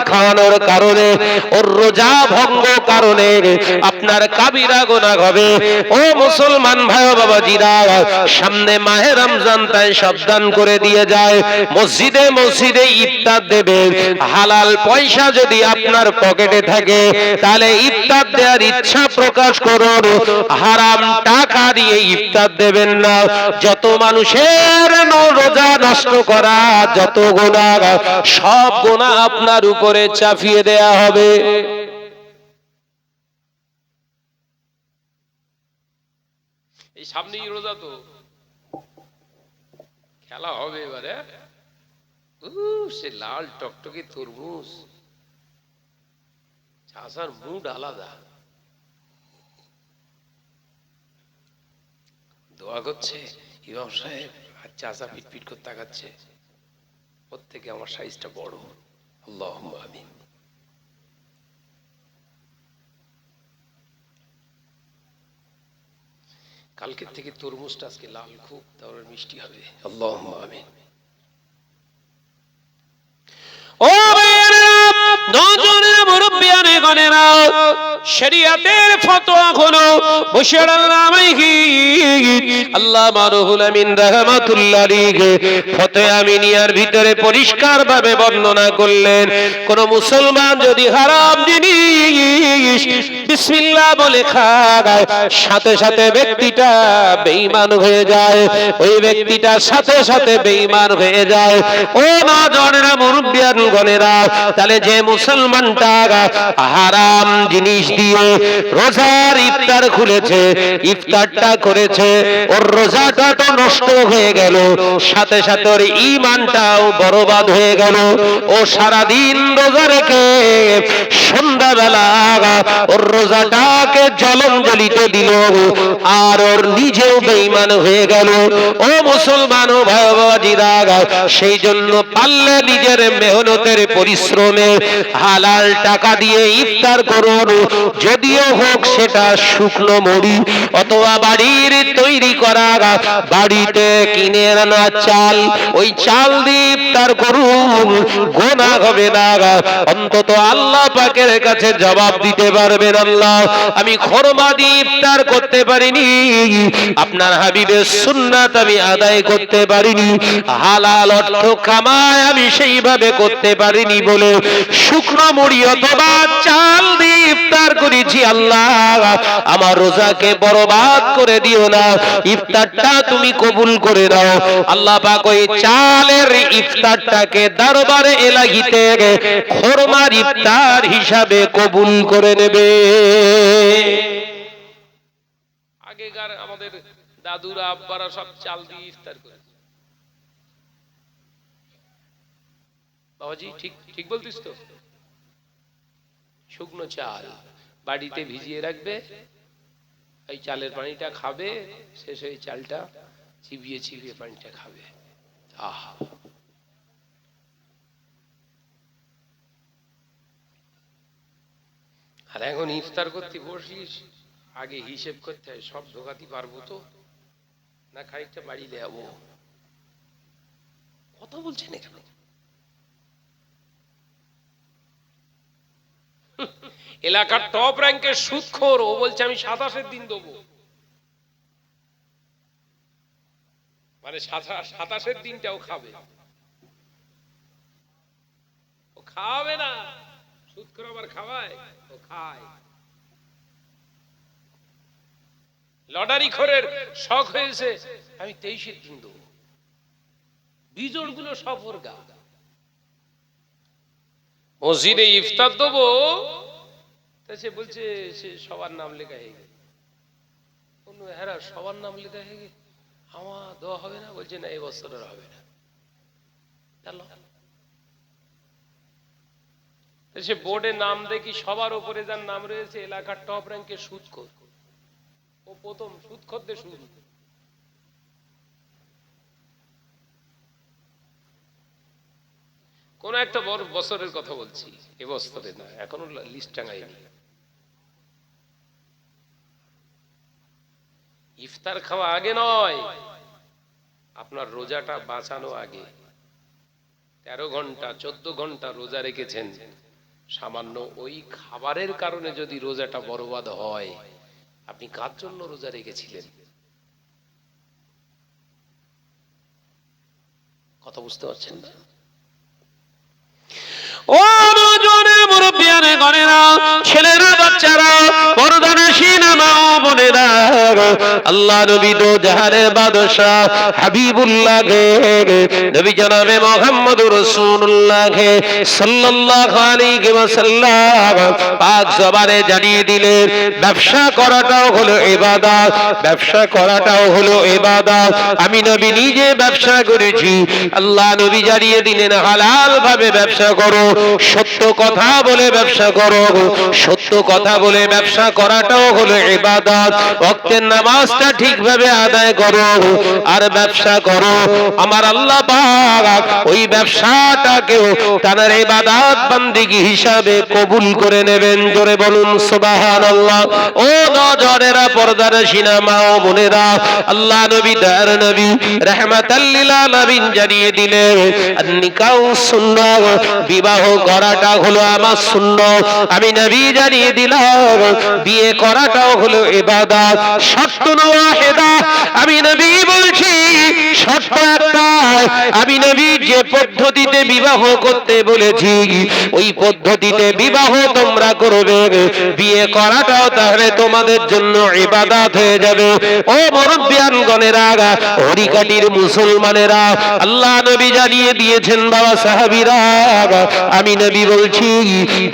খাওয়ানোর কারণে, ওর রোজা ভঙ্গ কারণে আপনার কাবিরা গুনাহ হবে। ও মুসলমান ভাই ও বাবাজিরা, সামনে মাহে রমজান, তাই সাবধান করে দিয়ে যায়, মসজিদে মসজিদে ইফতার দেবে। হালাল পয়সা যদি আপনার পকেটে থাকে তাহলে ইফতার দেওয়ার ইচ্ছা প্রকাশ করুন, হারাম টাকা দিয়ে ইফতার দেবেন না। যত মানুষের রোজা নষ্ট করা, যত গুনাহ, সব গুনাহ আপনার উপরে চাপিয়ে দেয়া হবে। এই সামনেই রোজা, তো খেলা হবে এবারে। সে লাল টকটকে তরমুজ, চাষার মুড আলাদা। দোয়া করছে ইমাম সাহেব, আর চাষা পিটপিট করে তাকাচ্ছে, ওর থেকে আমার সাইজটা বড়, আল্লাহুম্মা আমিন। কালকের থেকে তরমুজটা আজকে লাল খুব, তারপরে মিষ্টি হবে। আল্লাহুম্মা আমিন। ও ভাইয়েরা, নজরের মুরব্বিয়ানে গণেরা, শরীয়তের ফতোয়া হলো আল্লামা রুহুল আমিন রাহমাতুল্লাহ আলাইহি ফতোয়া আমিনিয়ার ভিতরে পরিষ্কার ভাবে বর্ণনা করলেন, কোন মুসলমান যদি হারাম জিনিস বিসমিল্লাহ বলে খায়, সাথে সাথে ব্যক্তিটা বেঈমান হয়ে যায়, ওই ব্যক্তিটা সাথে সাথে বেঈমান হয়ে যায়। ও নজরের মুরব্বিয়ান গণেরা, তাহলে যে মুসলমানটা হারাম জিনিস দিয়ে রোজার ইফতার খুলেছে, ইফতারটা করেছে, ওর রোজাটা তো নষ্ট হয়ে গেল, সাথে সাথে ওর ঈমানটাও বরবাদ হয়ে গেল। ও সারাদিন রোজা রেখে সন্ধ্যাবেলা ওর রোজাটাকে জলঞ্জলিত দিল, আর ওর নিজেও বেঈমান হয়ে গেল। ও মুসলমান ও ভাই বাবাজিরা, সেই জন্য পারলে নিজের মেহনতের পরিশ্রমে হালাল টাকা দিয়ে ইফতার করুন, যদিও হোক সেটা শুকনো মুড়ি অথবা বাড়ির তৈরি করা বাড়িতে কিনে আনা চাল, ওই চাল দিয়ে ইফতার করুন, গোনা হবে না, অন্তত আল্লাহ পাকের কাছে জবাব দিতে পারবেন, আল্লাহ আমি খরমা দিয়ে ইফতার করতে পারিনি, আপনার হাবিবের সুন্নাত আমি আদায় করতে পারিনি, হালাল অর্থ কামায় আমি সেইভাবে করতে পারিনি বলে শুকনো মুড়ি অথবা চাল দিয়ে ইফতার করেছি, আল্লাহ আমার রোজাকে বরবাদ করে দিও না, ইফতারটা তুমি কবুল করে নাও। আল্লাহ পাক ওই চালের ইফতারটাকে দরবারে এলাহিতে খরমার ইফতার হিসাবে কবুল করে নেবে। আগেকার আমাদের দাদুরা আব্বারা সব চাল দিয়ে ইফতার করে। বাবাজি ঠিক ঠিক বলতিস তো? শুকনো চাল বাড়িতে ভিজিয়ে রাখবে, এই চালের পানিটা খাবে, শেষ হয়ে চালটা চিবিয়ে চিবিয়ে পানিটা খাবে। আহা, আর এখন ইফতার করতে বসিস, আগে হিসেব করতে হয়, সব ঢোকাতে পারবো তো না, খানিকটা বাড়ি দেবো। কথা বলছেন এখানে? এলাকার টপ র্যাঙ্কের সুদখোর, ও বলছে আমি 27-এর দিন দেবো, মানে 27-এর দিনটাও খাবে। ও খাওয়াবে না, সুদখোর আবার খাওয়ায়, ও খায়। লটারি খোরের শখ হয়েছে আমি 23-এর দিন দেবো, বিজোড় গুলো সব ওর গা। মসজিদে ইফতার দেবো, সে বলছে সে সবার নাম লেখা হয়ে গেছে। হ্যাঁ সবার নাম লেখা হয়ে গেছে, আমার দেওয়া হবে না? বলছে না, এই বছরের হবে না। সে বোর্ডে নাম দেখি সবার উপরে যার নাম রয়েছে এলাকার টপ র্যাঙ্কের সুদখোর, ও প্রথম সুদখোরদের শুরু। কোন একটা বড় বছরের কথা বলছি, এবছরে না, এখনো লিস্ট টাঙাইনি। ইফতার খাওয়া আগে নয়, আপনার রোজাটা বাঁচানো আগে। 13 ঘন্টা 14 ঘন্টা রোজা রেখেছেন, সামান্য ওই খাবারের কারণে যদি রোজাটা বরবাদ হয়, আপনি কার জন্য রোজা রেখেছিলেন? কথা বুঝতে পারছেন না? ও নজরে মুরব্বিয়ানে গণেরা, ছেলেরা বাচ্চারা, পর্দানশীল মা ও বোনেরা, আল্লাহ নবী দো জাহানের বাদশা হাবিবুল্লাহ নবী জনাবে মুহাম্মদুর রাসূলুল্লাহ সাল্লাল্লাহু আলাইহি ওয়াসাল্লাম পাক জবানে জানিয়ে দিলেন, ব্যবসা করাটাও হলো ইবাদত, ব্যবসা করাটাও হলো ইবাদত। আমি নবী নিজে ব্যবসা করেছি, আল্লাহ নবী জানিয়ে দিলেন হালাল ভাবে ব্যবসা করো, সত্য কথা বলে ব্যবসা করো, সত্য কথা বলে ব্যবসা করাটাও হলো ইবাদত। ওয়াক্তের নামাজ নামাজটা ঠিকভাবে আদায় করো আর ব্যবসা করো, আমার আল্লাহ পাক ওই ব্যবসাটাকেও তার ইবাদত বান্দিগি হিসাবে কবুল করে নেবেন। জোরে বলুন সুবহানাল্লাহ। ও নজরেরা, পর্দার সিনা মা ও বোনেরা, আল্লাহ নবী দয়ার নবী রাহমাতাল লিল আলামিন জানিয়ে দিলেন নিকাহ সুন্নাহ, বিবাহ করাটা হলো আমার সুন্নাহ। আমি নবী জানিয়ে দিলাম বিয়ে করাটাও হলো ইবাদত। শর্ত ওয়াহিদা, আমি নবী বলছি শর্ত একটা, আমি নবী যে পদ্ধতিতে বিবাহ করতে বলেছি ওই পদ্ধতিতে বিবাহ তোমরা করবে। বিয়ে করাটাও তাহলে তোমাদের জন্য ইবাদত হয়ে যাবে। ও মুরব্বিয়ানগণেরা, হরিকাটির মুসলমানেরা, আল্লাহ নবী জানিয়ে দিয়েছেন বাবা সাহাবীরা, আমি নবী বলছি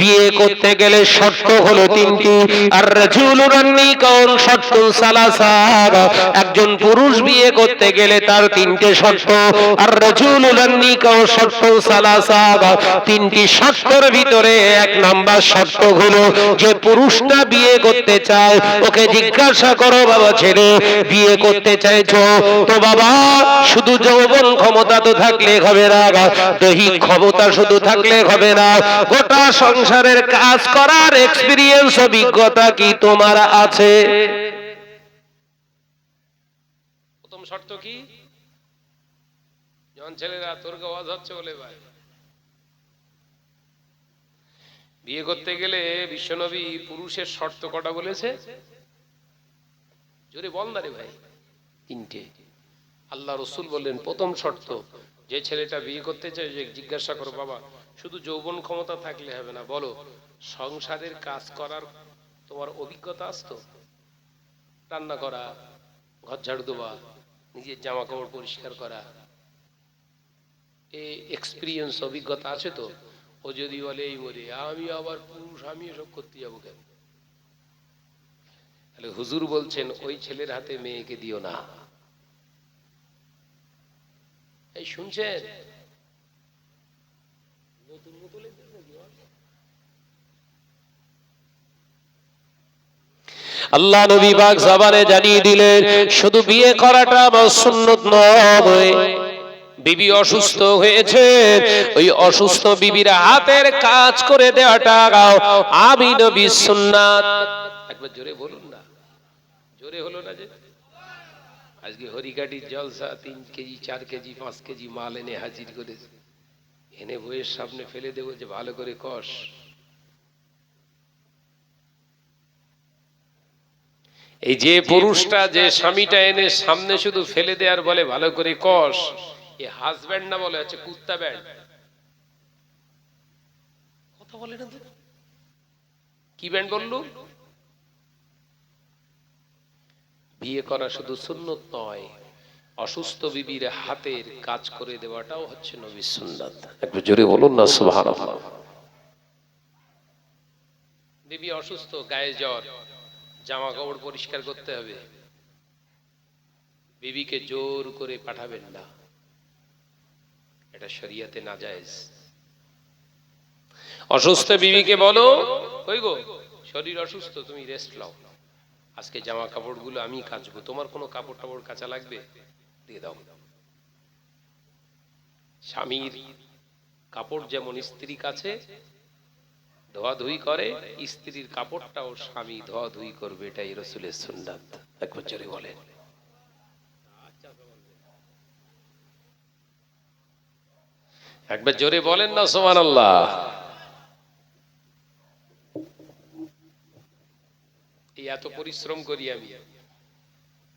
বিয়ে করতে গেলে শর্ত হলো তিনটি। আর রাজুলুন নিকাউন শর্তুন সালাসা, একজন পুরুষ বিয়ে করতে গেলে তার তিনটে শর্ত। আর রাজুলুন নিকাউ শর্তুন সালাসা, তিনটি শর্তের ভিতরে এক নাম্বার শর্ত হলো যে পুরুষটা বিয়ে করতে চায় ওকে জিজ্ঞাসা করো, বাবা ছেলে বিয়ে করতে চাইছো তো বাবা শুধু যৌবন ক্ষমতা তো থাকলে হবে না, দৈহিক ক্ষমতা শুধু থাকলে হবে না, গোটা সংসারের কাজ করার এক্সপেরিয়েন্স অভিজ্ঞতা কি তোমার আছে? প্রথম শর্ত কি? জন ছেলেরা, তোর আওয়াজ হচ্ছে বলে ভাই, বিয়ে করতে গেলে বিশ্বনবী পুরুষের শর্ত কটা বলেছে? জোরে বল না রে ভাই। তিনটে। আল্লাহ রসুল বললেন প্রথম শর্ত, যে ছেলেটা বিয়ে করতে চায় যে জিজ্ঞাসা করো বাবা শুধু যৌবন ক্ষমতা থাকলে হবে না, বলো সংসারের কাজ করার তোমার অভিজ্ঞতা আসতো? রান্না করা, ঘর ঝাড়ু দেওয়া, নিজের জামা কাপড় পরিষ্কার করা, এই এক্সপিরিয়েন্স অভিজ্ঞতা আছে তো? ও যদি বলে এই মরে আমি আবার পুরুষ, আমি এসব করতে যাবো কেন? তাহলে হুজুর বলছেন ওই ছেলের হাতে মেয়েকে দিও না। এই শুনছেন? নতুন বোতলে আল্লাহ নবী পাক জবানে জানিয়ে দিলেন শুধু বিয়ে করাটা আমার সুন্নাত নয়, বিবি অসুস্থ হয়েছে ওই অসুস্থ বিবির হাতের কাজ করে দেওয়াটা আমি নবীর সুন্নাত। একবার জোরে বলুন না, জোরে হলো না যে? আজকে হরিকাটির জলসা 3 কেজি 4 কেজি 5 কেজি মাল এনে হাজির করেছে, এনে বইয়ের সামনে ফেলে দেবো যে ভালো করে কষ। এই যে পুরুষটা যে স্বামীটা এনে সামনে শুধু ফেলে দেয়ার বলে ভালো করে কষ, এ হাজব্যান্ড না, বলে হচ্ছে কুত্তা ব্যান্ড। কথা বলে না তো? কি ব্যান্ড বললো? বিয়ে করা শুধু সুন্নত নয়, অসুস্থ বিবির হাতের কাজ করে দেওয়াটাও হচ্ছে নবীর সুন্নাত। একটু জোরে বলুন না সুবহানাল্লাহ। বিবি অসুস্থ, গায়ে জ্বর, জামা কাপড় পরিষ্কার করতে হবে, বিবিকে জোর করে পাঠাবেন না, এটা শরীয়তে নাজায়েজ। অসুস্থ বিবিকে বলো কই গো শরীর অসুস্থ, তুমি রেস্ট নাও, আজকে জামা কাপড়গুলো আমি কাচবো, তোমার কোনো কাপড় টাপড় কাচা লাগবে দিয়ে দাও। স্বামীর কাপড় যেমন স্ত্রী কাছে ধোয়াধুয়ি করে, স্ত্রীর কাপড়টাও স্বামী ধোয়াধুয়ি করবে, এটাই রাসূলের সুন্নাত। একবার জোরে বলেন। একবার জোরে বলেন না সুবহানাল্লাহ। এই এত পরিশ্রম করি আমি,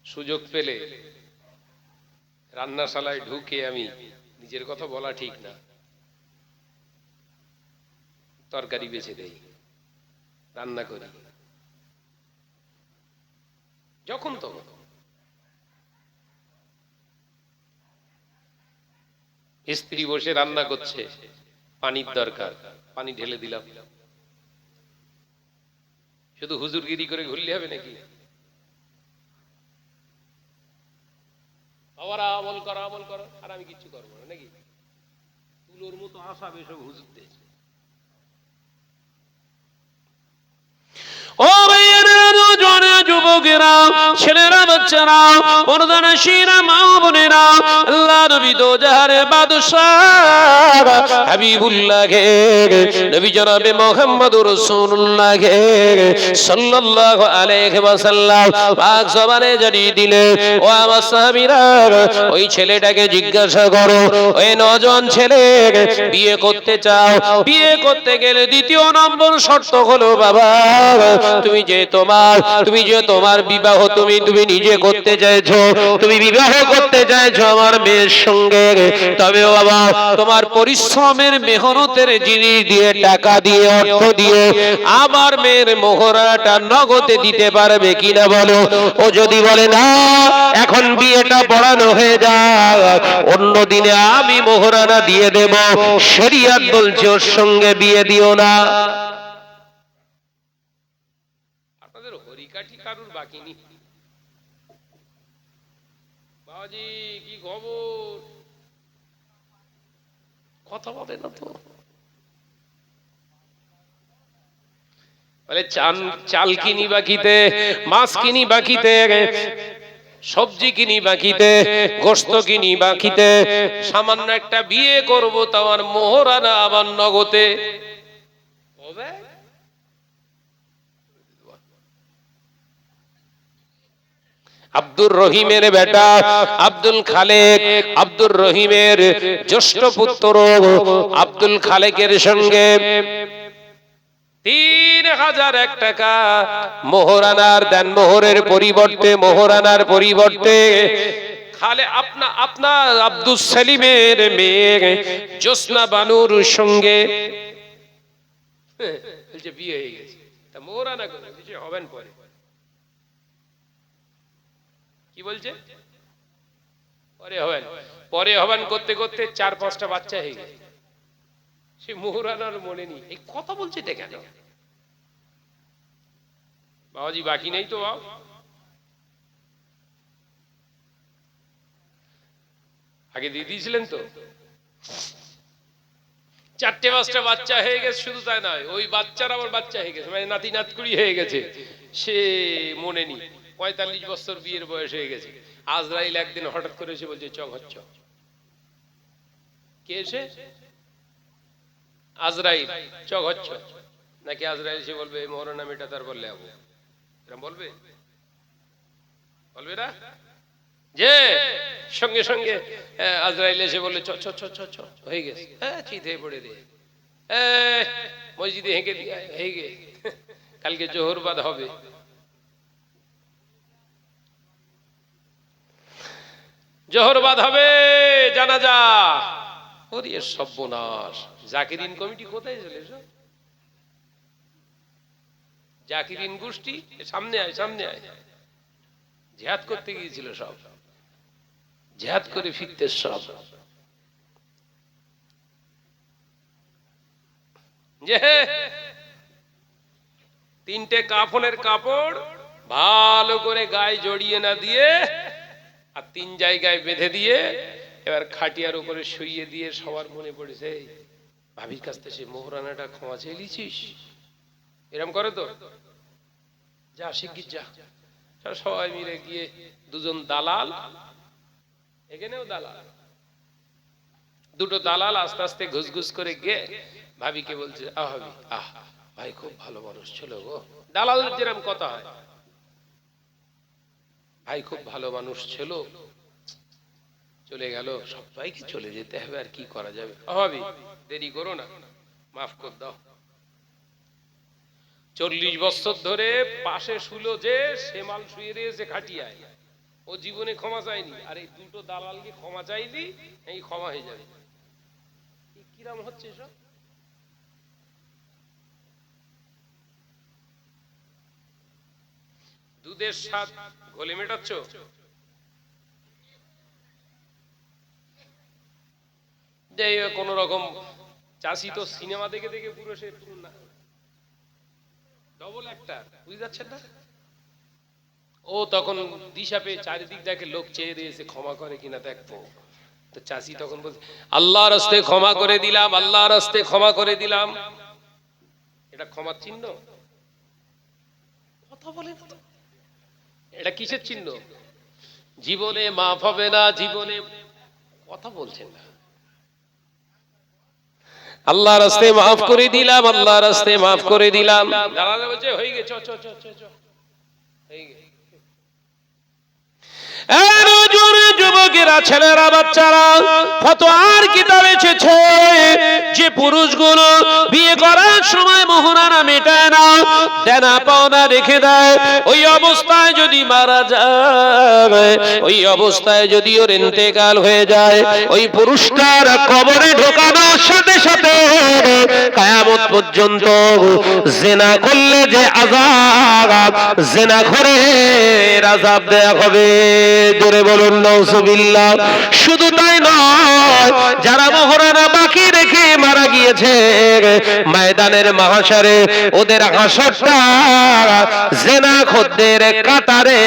সুযোগ পেলে রান্নাশালায় ঢুকে আমি, নিজের কথা বলা ঠিক না, তরকারি বেছে দেই, রান্না করি, যখন তখন। স্ত্রী বসে রান্না করছে, পানির দরকার, পানি ঢেলে দিলাম। শুধু হুজুরগিরি করে ঘুরলে হবে নাকি? আবার আমল করো আমল করো, আর আমি কিচ্ছু করবো না নাকি? তুলোর মতো আসাবে সব হুজুরদের। ও ভাইয়েরা, যুবকেরা, ছেলেরা, বাচ্চারা, পর্দানশীরা মা বোনেরা, আল্লাহ নবী দো জাহানের বাদশাহ হাবিবুল্লাহ নবী জনাবে মুহাম্মদুর রাসূলুল্লাহ সাল্লাল্লাহু আলাইহি ওয়াসাল্লাম পাক জবানে জানিয়ে দিলেন, ও আমার সাহাবীরা, ওই ছেলেটাকে জিজ্ঞাসা করো, ওই নজন ছেলে বিয়ে করতে চাও, বিয়ে করতে গেলে দ্বিতীয় নম্বর শর্ত হলো বাবা, তুমি যে তোমার বিবাহ তুমি নিজে করতে চাইছো, তুমি বিবাহ করতে চাইছো আমার মেয়ের সঙ্গে, তবে বাবা তোমার পরিশ্রমের মেহনতের জিনিস দিয়ে, টাকা দিয়ে, অর্থ দিয়ে আমার মেয়ের মোহরাটা নগদে দিতে পারবে কিনা বলো। ও যদি বলে না, এখন বিয়েটা পড়ানো হয়ে যায়, অন্য দিনে আমি মোহরানা দিয়ে দেব, শরীয়ত বলছে ওর সঙ্গে বিয়ে দিও না। আপনাদের হরিকাঠি কারুর বাকি নেই। বাবাজি কি খবর, কথা বলে না তো। বলে চাল কিনি বাকিতে, মাছ কিনি বাকিতে, সবজি কিনি বাকিতে, গোশত কিনি বাকিতে, সামান্য একটা বিয়ে করব তো আমার মোহরানা আবার নগদে হবে। আব্দুর রহিমের বেটা আব্দুল খালেক, আব্দুর রহিমের জ্যেষ্ঠ পুত্র আব্দুল খালেকের সঙ্গে 3001 টাকা মোহরানার দেন, মোহরানার পরিবর্তে খালে আপনার আব্দুল সেলিমের মেয়ে জোসনা বানুর সঙ্গে বিয়ে হয়ে গেছে, তা মোহরানা কিছু হবেন পরে। কি বলছে পরে হবেন করতে করতে 4-5টা বাচ্চা হয়ে গেছে, সে মোহরানার মনে নেই। এই কথা বলছে এটা কেন বাবাজি? বাকি নেই তো বাবা, আগে দিয়ে দিয়েছিলেন তো। 4-5টা বাচ্চা হয়ে গেছে, শুধু তাই নয়, ওই বাচ্চার আবার বাচ্চা হয়ে গেছে, মানে নাতি নাতকুড়ি হয়ে গেছে, সে মনে নেই। 45 বছর বিয়ের বয়স হয়ে গেছে। আজরাইল একদিন হঠাৎ করে এসে বলছে চ ঘর চ। কে এসে? আজরাইল, চ ঘর চ। নাকি আজরাইল এসে বলবে মোহরানা মেটা, তার বললে আবু এরকম বলবে না যে সঙ্গে সঙ্গে আজরাইল এসে বললে চ চ চ চ চ হয়ে গেছে। হ্যাঁ, চিত হয়ে পড়ে রে, মসজিদে হেঁকে দিয়ে হেগে, কালকে জোহর বাদ হবে। জানাজা। ওরে সর্বনাশ, জাকিরিন কমিটি কোথায় চলে এসো? জাকিরিন গোষ্ঠী সামনে আয়, জিহাদ করতে গিয়েছিল, সব জিহাদ করে ফিরতে সব। যে 3টে কাফনের কাপড় ভালো করে গায়ে জড়িয়ে না দিয়ে আর 3 জায়গায় বেঁধে দিয়ে এবার খাটিয়ার উপরে শুইয়ে দিয়ে সবার মনে পড়েছে, ভাবির কাছ থেকে সে মোহরানাটা ক্ষমা চেয়ে লিছিস? এরকম করে তো, যা শিগগির যা। সবাই মিলে গিয়ে 2জন দালাল, এখানেও দালাল, 2টো দালাল আস্তে আস্তে ঘুষ করে গিয়ে ভাবিকে বলছে, ভাবি, ভাই খুব ভালো মানুষ ছিল গো। দালালের যেরকম কথা হয়, ভাই খুব ভালো মানুষ ছিল, চলে গেল, সবাইকে চলে যেতে হবে, আর কি করা যাবে। ভাবি দেরি করো না, মাফ করে দাও। 40 বছর ধরে পাশে শুলো যে, সে মাল শুয়ে রয়েছে খাটিয়ায়, ও জীবনে ক্ষমা চায়নি, আর এই 2টো দালালকে ক্ষমা চাইলি, এই ক্ষমা হয়ে যাবে। কিরাম হচ্ছে সব? দুধের স্বাদ ঘোলে মেটাচ্ছ? যাই হোক, কোন রকম চাষি তো সিনেমা দেখে দেখে পুরো সে না ডবল একটা, বুঝতে যাচ্ছেন না? ও তখন দিশা পেয়ে চারিদিক দেখে লোক চেয়ে দিয়েছে, ক্ষমা করে কিনা দেখবো। তো চাষি তখন বলছে, আল্লাহর রাস্তায় ক্ষমা করে দিলাম, আল্লাহর রাস্তায় ক্ষমা করে দিলাম। এটা ক্ষমার চিহ্ন? কথা বলে না তো। এটা কিসের চিহ্ন? জীবনে মাফ হবে না, জীবনে কথা বলছেন না। আল্লাহ রাস্তায় মাফ করে দিলাম, আল্লাহ রাস্তায় মাফ করে দিলাম। দাঁড়ালে বলছে হয়ে গেছে, চ চ চ চ চ হয়ে গেছে। যুবকেরা, ছেলেরা, বাচ্চারা, ফতোয়ার কিতাব এসেছে যে পুরুষগুলো বিয়ে করার সময় মোহরানা মেটায় না, দেনা পাওনা রেখে দেয়, ওই অবস্থায় যদি মারা যায়, ওই অবস্থায় যদি ওর ইন্তেকাল হয়ে যায়, ওই পুরুষটার কবরে ঢোকানোর সাথে সাথে কিয়ামত পর্যন্ত জিনা করলে যে আযাব, জিনা করে আযাব দেয়া হবে। জোরে বলুন নাউজুবিল্লাহ। শুধু তাই নয়, যারা মোহরানা বাকি রেখে মারা গিয়েছে, ময়দানের মাহশারে ওদের হাসরটা জিনাখোরদের কাতারে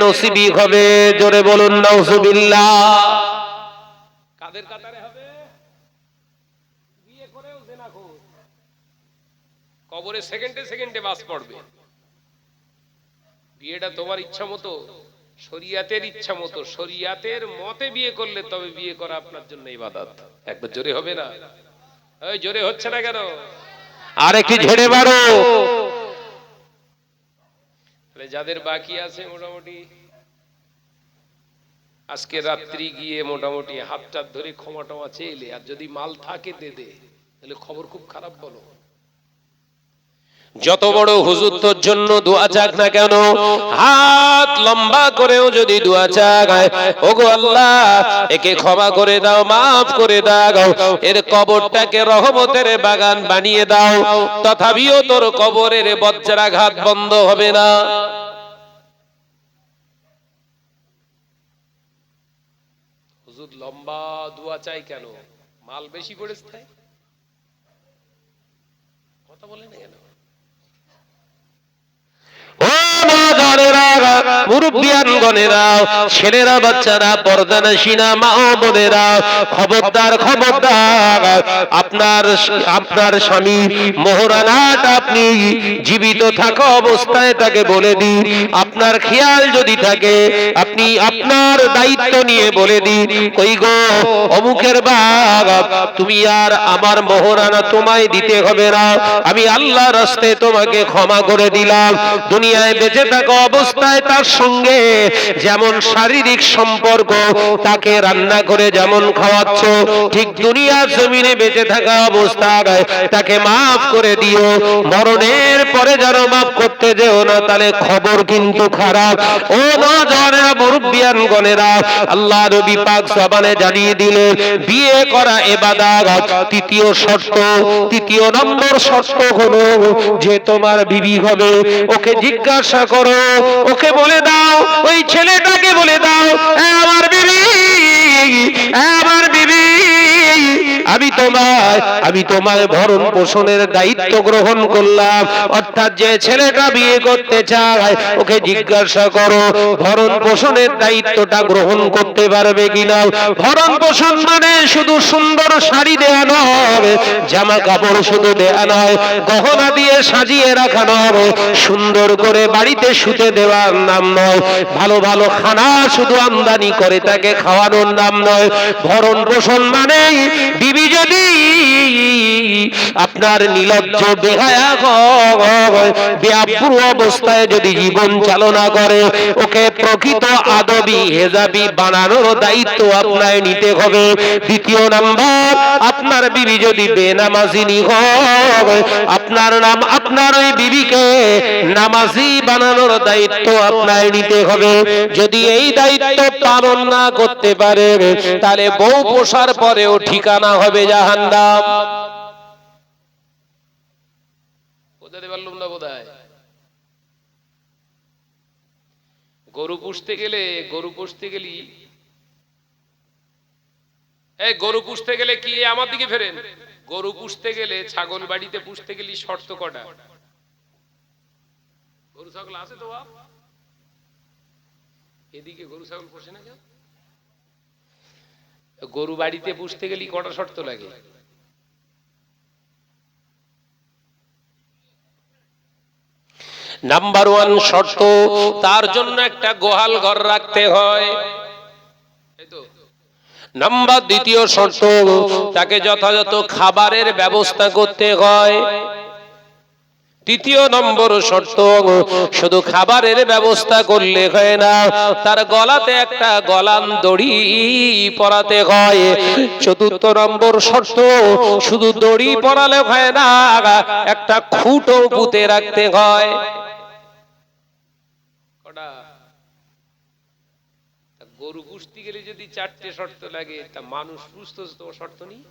নসিবি হবে। জোরে বলুন নাউজুবিল্লাহ। কাদের কাতারে হবে? বিয়ে করেও জিনাখোর, কবরে সেকেন্ডে সেকেন্ডে বাস পড়বে। বিয়েটা তোমার ইচ্ছা মতো, শরিয়াতের ইচ্ছা মতো, শরিয়াতের মতে বিয়ে করলে তবে বিয়ে করা আপনার জন্য ইবাদত। একবার জোরে হবে না? ওই জোরে হচ্ছে না কেন? আর একটু ঝেড়ে মারো। তাহলে যাদের বাকি আছে মোটামুটি আজকে রাত্রি গিয়ে মোটামুটি হাতটা ধরে ক্ষমা টমা চেয়ে, আর যদি মাল থাকে দে দে, তাহলে খবর খুব খারাপ বলো। যত বড় হুজুর তোর জন্য দোয়া চাক না কেন, হাত লম্বা করেও যদি দোয়া চাক, ওগো আল্লাহ একে ক্ষমা করে দাও, মাফ করে দাও, এর কবরটাকে রহমতের বাগান বানিয়ে দাও, তথাপিও তোর কবরের বজ্রাঘাত বন্ধ হবে না। হুজুর লম্বা দোয়া চাই কেন? মাল বেশি পড়েছে তাই? কথা বলে না কেন? মুরব্বিয়ানগণেরা, ছেলেরা, বাচ্চারা, পর্দানশীনা মা ও বোনেরা, খবরদার খবরদার, আপনার স্বামী মোহরানাটা আপনি জীবিত থাকা অবস্থায় তাকে বলে দিন। আপনার খেয়াল যদি থাকে, আপনি আপনার দায়িত্ব নিয়ে বলে দিন, কই গো অমুকের বাপ, তুমি আর আমার মোহরানা তোমায় দিতে হবে না, আমি আল্লাহর রাস্তায় তোমাকে ক্ষমা করে দিলাম। দুনিয়ায় বেঁচে থাকা অবস্থায় তার সঙ্গে যেমন শারীরিক সম্পর্ক, তাকে রান্না করে যেমন খাওয়াচ্ছ, ঠিক দুনিয়ার জমিনে বেঁচে থাকা অবস্থায় তাকে মাফ করে দিও। মরণের পরে যেন মাফ করতে যেও না, তাহলে খবর কিন্তু খারাপ। ও নওজওয়ানেরা, মুরব্বিয়ানগণেরা, আল্লাহ নবী পাক জবানে জানিয়ে দিলেন, বিয়ে করা ইবাদত। তৃতীয় শর্ত, তৃতীয় নম্বর শর্ত হলো যে তোমার বিবি হবে, ওকে জিজ্ঞাসা করো, ওকে বলে দাও, ওই ছেলেটাকে বলে দাও, আমার বিবি, আমার বিবি, আমি তোমায় ভরণ পোষণের দায়িত্ব গ্রহণ করলাম। অর্থাৎ যে ছেলেটা বিয়ে করতে চায়, ওকে জিজ্ঞাসা করো ভরণ পোষণের দায়িত্বটা গ্রহণ করতে পারবে কিনা। ভরণ পোষণ মানে শুধু সুন্দর শাড়ি দেয়া নয়, জামা কাপড় শুধু দেয়া নয়, গহনা দিয়ে সাজিয়ে রাখা নয়, সুন্দর করে বাড়িতে শুতে দেওয়ার নাম নয়, ভালো ভালো খানা শুধু আমদানি করে তাকে খাওয়ানোর নাম নয়। ভরণ পোষণ মানে বিবি যদি আপনার নির্লজ্জ, বেহায়া, বেআব্রু অবস্থায় যদি জীবন চালনা করে, ওকে প্রকৃত আদবী হেজাবি বানানোর দায়িত্ব আপনার নিতে হবে। দ্বিতীয় নাম্বার, আপনার বিবি যদি বেনামাজিনী হয়, আপনার ওই বিবিকে নামাজি বানানোর দায়িত্ব আপনার নিতে হবে। যদি এই দায়িত্ব পালন না করতে পারে, তাহলে বউ পোষার পরেও ঠিকানা হবে জাহান্নাম। বোঝাতে পারলাম না বোধহয়? গরু পুষতে গেলি গরু পুষতে গেলে কি আমার দিকে ফেরেন? গরু পুষতে গেলে, ছাগল বাড়িতে পুষতে গেলে শর্ত কটা? গরু ছাগল আছে তো বাপ? এদিকে গরু ছাগল পোষে না কেন? গরু বাড়িতে পুষতে গেলে কটা শর্ত লাগে? নাম্বার 1 শর্ত, তার জন্য একটা গোহাল ঘর রাখতে হয়। নাম্বার 2 শর্ত, তাকে যথাযথ খাবারের ব্যবস্থা করতে হয়। 3 নম্বর শর্ত, শুধু খাবারের ব্যবস্থা করলে হয় না, তার গলাতে একটা গলান দড়ি পরাতে হয়। 4 নম্বর শর্ত, শুধু দড়ি পরালে হয় না, একটা খুঁটো পুঁতে রাখতে হয়। গরু পুষতে গেলে যদি 4টে শর্ত লাগে, তা মানুষ পুষতে তো শর্ত নেই?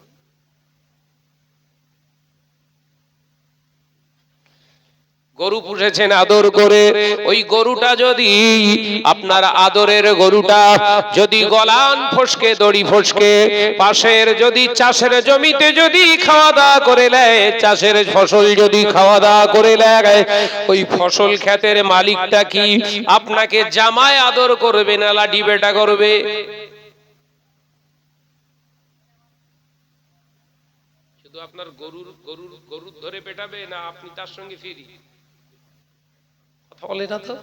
গরু পুষেছেন আদর করে, ওই গরুটা যদি আপনার আদরের গরুটা যদি গলান ফসকে দড়ি ফসকে পাশের যদি চাষের জমিতে যদি খাওয়া দাওয়া করে নেয়, চাষের ফসল যদি খাওয়া দাওয়া করে নেয়, ওই ফসল ক্ষেতের মালিকটা কি আপনাকে জামায় আদর করবে না লাঠি বেটা করবে? শুধু আপনার গরুর ধরে পেটাবে না আপনি তার সঙ্গে ফিরি? বলে না তো,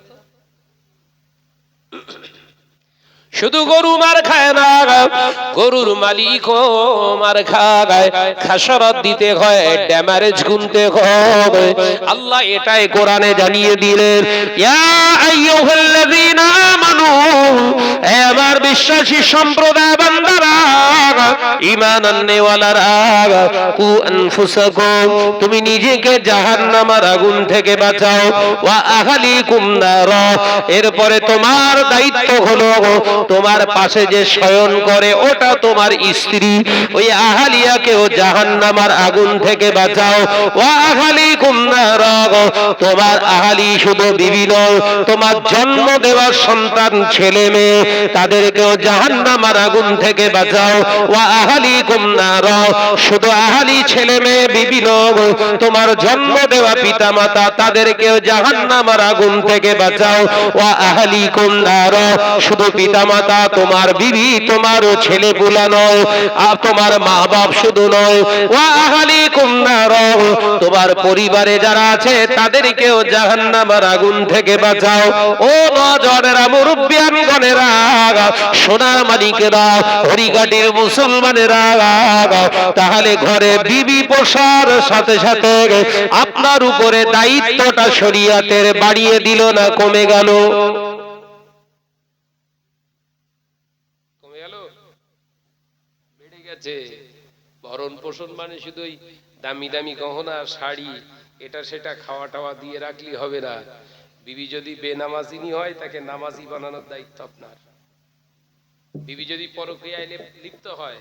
শুধু গরু মার খায় না, গরুর মালিক ও মার খায়, খাসরাত দিতে হয়, ড্যামারেজ গুনতে হয়। আল্লাহ এটাই কোরআনে জানিয়ে দিলেন, ইয়া আইয়ুহাল্লাযীনা আমানু, হে আমার বিশ্বাসী সম্প্রদায় বান্দারা, ঈমান আননেওয়ালারা, কু আনফুসাকুম, তুমি নিজেকে জাহান্নামের আগুন থেকে বাঁচাও, ওয়া আহলিকুম নার, এরপরে তোমার দায়িত্ব হলো তোমার পাশে যে শয়ন করে ওটা তোমার স্ত্রী, ওই আহলিয়াকেও জাহান্নামের আগুন থেকে বাঁচাও। ওয়া আহলিকুম নার, তোমার আহলি শুধু বিবি নয়, তোমার জন্ম দেওয়া সন্তান ছেলে মেয়ে তাদেরকেও জাহান্নামের আগুন থেকে বাঁচাও। ওয়া আহলিকুম নার, শুধু আহলি ছেলে মেয়ে বিবি নয়, তোমার জন্ম দেওয়া পিতা মাতা তাদেরকেও জাহান্নামের আগুন থেকে বাঁচাও। ওয়া আহলিকুম নার, শুধু পিতা মাতা তোমার বিবি তোমার ছেলে পুলা নয়, আর তোমার মা বাপ শুধু নয়, ওয়া আহলিকুম নার, তোমার পরিবারে যারা আছে তাদেরকেও জাহান্নামের আগুন থেকে বাঁচাও। ও নওজওয়ানেরা, মুরব্বিয়ানগণেরা, সোনার মানিকেরা, হরিঘাটির মুসলমানেরা, তাহলে ঘরে বিবি পোষার সাথে সাথে আপনার উপরে দায়িত্বটা শরীয়তের বাড়িয়ে দিল না কমে গেল? ভরণ পোষণ মানে শুধু দামি দামি গহনা শাড়ি এটা সেটা খাওয়া টাওয়া দিয়ে রাখলে হবে না। বিবি যদি বেনামাজিনী হয় তাকে নামাজি বানানোর দায়িত্ব আপনার। বিবি যদি পরকীয়ায় লিপ্ত হয়,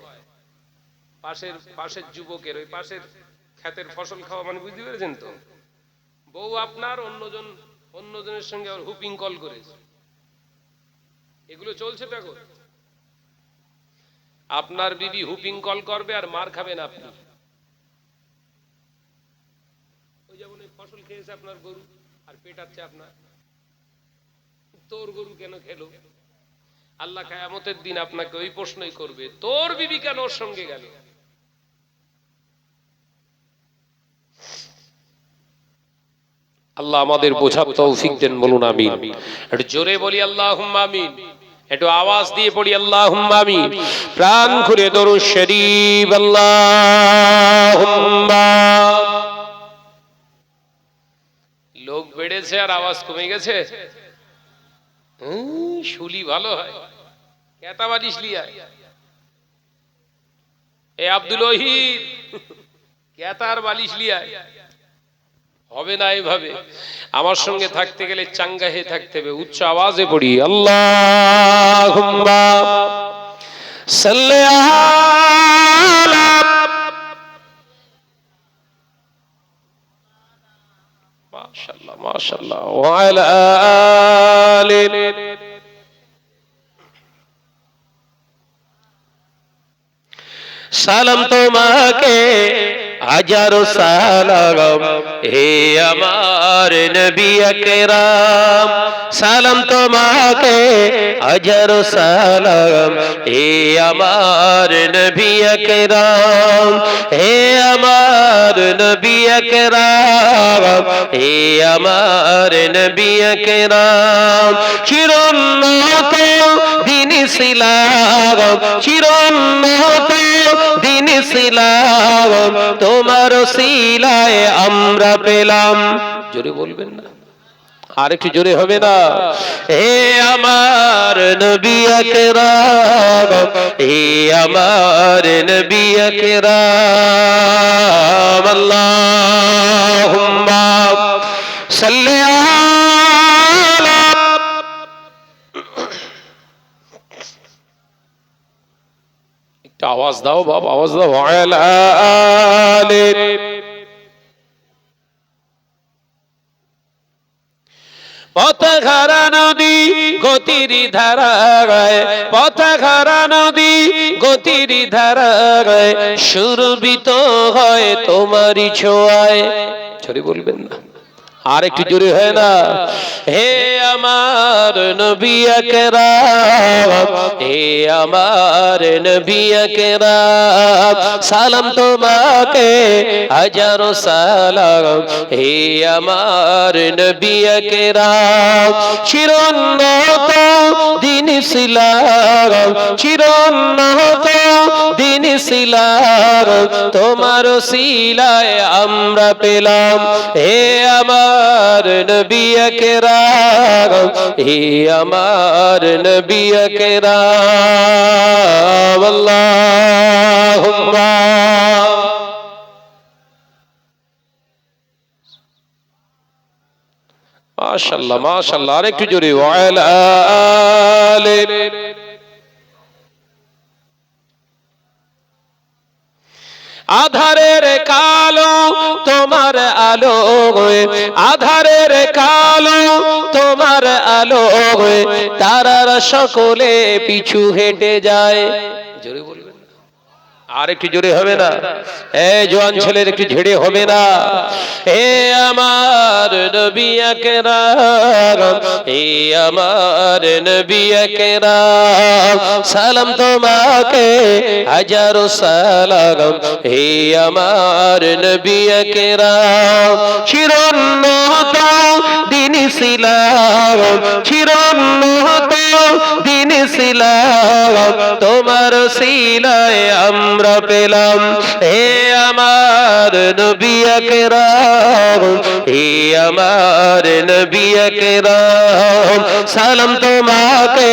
পাশের যুবকের ওই পাশের ক্ষেতের ফসল খাওয়া মানে বুঝতে পেরেছেন তো? বউ আপনার অন্যজনের সঙ্গে হুপিং কল করেছে, এগুলো চলছে তো এখন। আপনার বিবি হুপিং কল করবে আর মার খাবেন আপনি। ওই যেমন ফসল খেয়েছে আপনার গরু আর পেটাচ্ছে আপনার, তোর গরু কেন খেলো? আল্লাহ কিয়ামতের দিন আপনাকে ওই প্রশ্নই করবে, তোর বিবি কেন ওর সঙ্গে গেল? আল্লাহ আমাদের বোঝার তৌফিক দেন, বলুন আমিন। একটু জোরে বলি আল্লাহুম্মা আমিন, একটু আওয়াজ দিয়ে পড়ি আল্লাহুম্মা আমিন। প্রাণ খুলে দরুদ শরীফ আল্লাহুম্মা। লোক বেড়েছে আর আওয়াজ কমে গেছে। শুলি ভালো হয়, কেতা বালিশ লিয়া। এ আব্দুল ওহিদ, কেতার বালিশ লিয়া হবে না এইভাবে। আমার সঙ্গে থাকতে গেলে চাঙ্গা হয়ে থাকতে হবে। উচ্চ আওয়াজে পড়ি আল্লাহুম্মা সাল্লি আলা মাশাআল্লাহ মাশাআল্লাহ ওয়া আলা আলি। সালাম তোমাকে হাজারো সালাম, হে আমার নবী আকরাম, সালাম তোমাকে হাজারো সালাম, হে আমার নবী আকরাম, হে আমার নবী আকরাম, হে আমার নবী আকরাম, চিরোন্নত দিন ইসলাম, চিরোন্নত দিন ইসলাম, তোমার ওসিলায় আমরা পেলাম। জোরে বলবেন না, আর একটু জোরে হবে না? হে আমার নবী আকরাম, হে আমার নবী আকরাম, আল্লাহুম্মা সাল্লি আলা, একটু আওয়াজ দাও বাবা, আওয়াজ দাও, আলা আলি। পথঘারা নদী গতির ধারায়, পথঘারা নদী গতির ধারায়, সুরভিত হয় তোমারই ছোঁয়ায়। সরি বলবেন না, আর একটু জোরে হয় না? হে আমার নবী আকরাম, হে আমার নবী আকরাম, সালাম তোমাকে হাজারো সালাম, হে আমার নবী আকরাম, চিরোন্নত দিন ইসলাম, চিরোন্নত দিন ইসলাম, তোমার ওসিলায় আমরা পেলাম। হে আমার নবী আকরাম, হে আমার নবী আকরাম, আল্লাহুম্মা মাশাআল্লাহ মাশাআল্লাহ, আরেকটু জোরে, ওয়ালা আলি। আধারের কালো তোমার আলো, আধারের কালো তোমার আলো, তারারা সকলে পিছু হেঁটে যায়। জোরে বলবেন, আর একটু জোরে হবে না? এই জোয়ান ছেলের একটু ঝেড়ে হবে না? হে আমার নবী আকরাম, হে আমার নবী আকরাম, সালাম তোমাকে হাজারো সালাম, হে আমার নবী আকরাম, চিরোন্নত দিন ইসলাম, চিরোন্নত দিন ইসলাম, তোমার ওসিলায় আমরা পেলাম। হে আমার নবী আকরাম, হে আমার নবী আকরাম, সালাম তোমাকে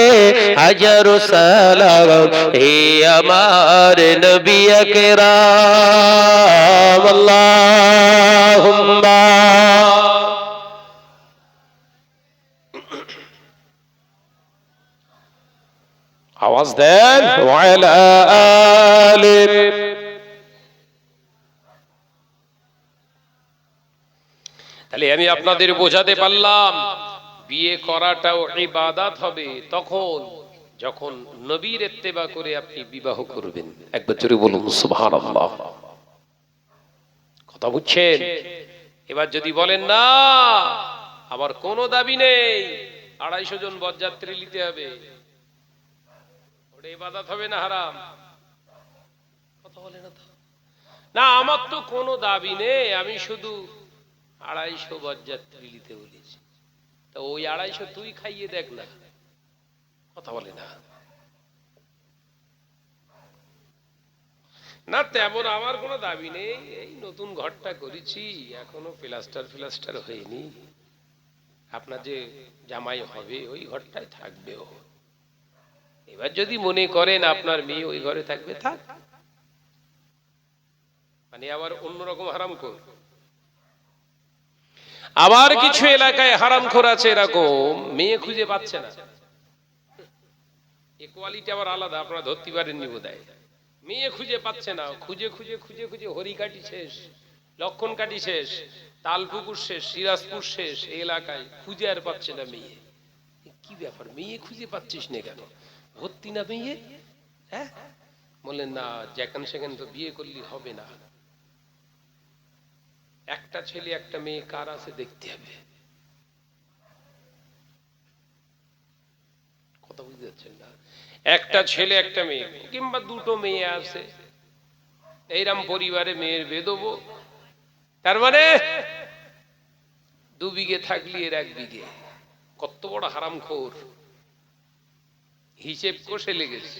হাজারো সালাম, হে আমার নবী আকরাম, আল্লাহুম্মা আওয়াজ দেন, ওয়ালা আলি। তাহলে আমি আপনাদের বোঝাতে পারলাম বিয়ে করাটাও ইবাদত হবে তখন যখন নবীর ইত্তেবা করে আপনি বিবাহ করবেন। একবার জোরে বলুন সুবহানাল্লাহ। কথা বুঝছেন? এবার যদি বলেন না আমার কোনো দাবি নেই, 250 জন বরযাত্রী নিতে হবে, ওটা ইবাদত হবে না হারাম? কথা বলে না তো। না আমার তো কোনো দাবি নেই, আমি শুধু 250 বরযাত্রী নিতে বলেছি, তা ওই 250 তুই খাইয়ে দেখ না। কথা বলে না। না তেমন আমার কোনো দাবি নেই, এই নতুন ঘরটা করেছি, এখনো প্লাস্টার হয়নি, আপনার যে জামাই হবে ওই ঘরটাই থাকবে ও। এবার যদি মনে করেন আপনার মেয়ে ওই ঘরে থাকবে, থাক, মানে আবার অন্যরকম হারামখোর। আবার কিছু এলাকায় হারামখোর আছে এরকম, মেয়ে খুঁজে পাচ্ছে না, এই কোয়ালিটি আবার আলাদা, আপনারা ধরতে পারেননি বোধহয়। মেয়ে খুঁজে পাচ্ছে না, খুঁজে খুঁজে খুঁজে খুঁজে হরিকাটি শেষ, লক্ষণ কাটি শেষ, তালপুকুর শেষ, সিরাজপুর শেষ, এই এলাকায় খুঁজে আর পাচ্ছে না মেয়ে। কি ব্যাপার, মেয়ে খুঁজে পাচ্ছিস না কেন? ভর্তি না মেয়ে? হ্যাঁ, বললেন না যেখানে সেখানে তো বিয়ে করলে হবে না, একটা ছেলে একটা মেয়ে কার আছে দেখতে হবে। কথা বুঝতে যাচ্ছেন না? একটা ছেলে একটা মেয়ে কিংবা দুটো মেয়ে আছে, এইরকম পরিবারে মেয়ের বিয়ে দেবো, তার মানে 2 বিঘে থাকলি এর 1 বিঘে। কত বড় হারামখোর, হিসেব কষে লেগেছে।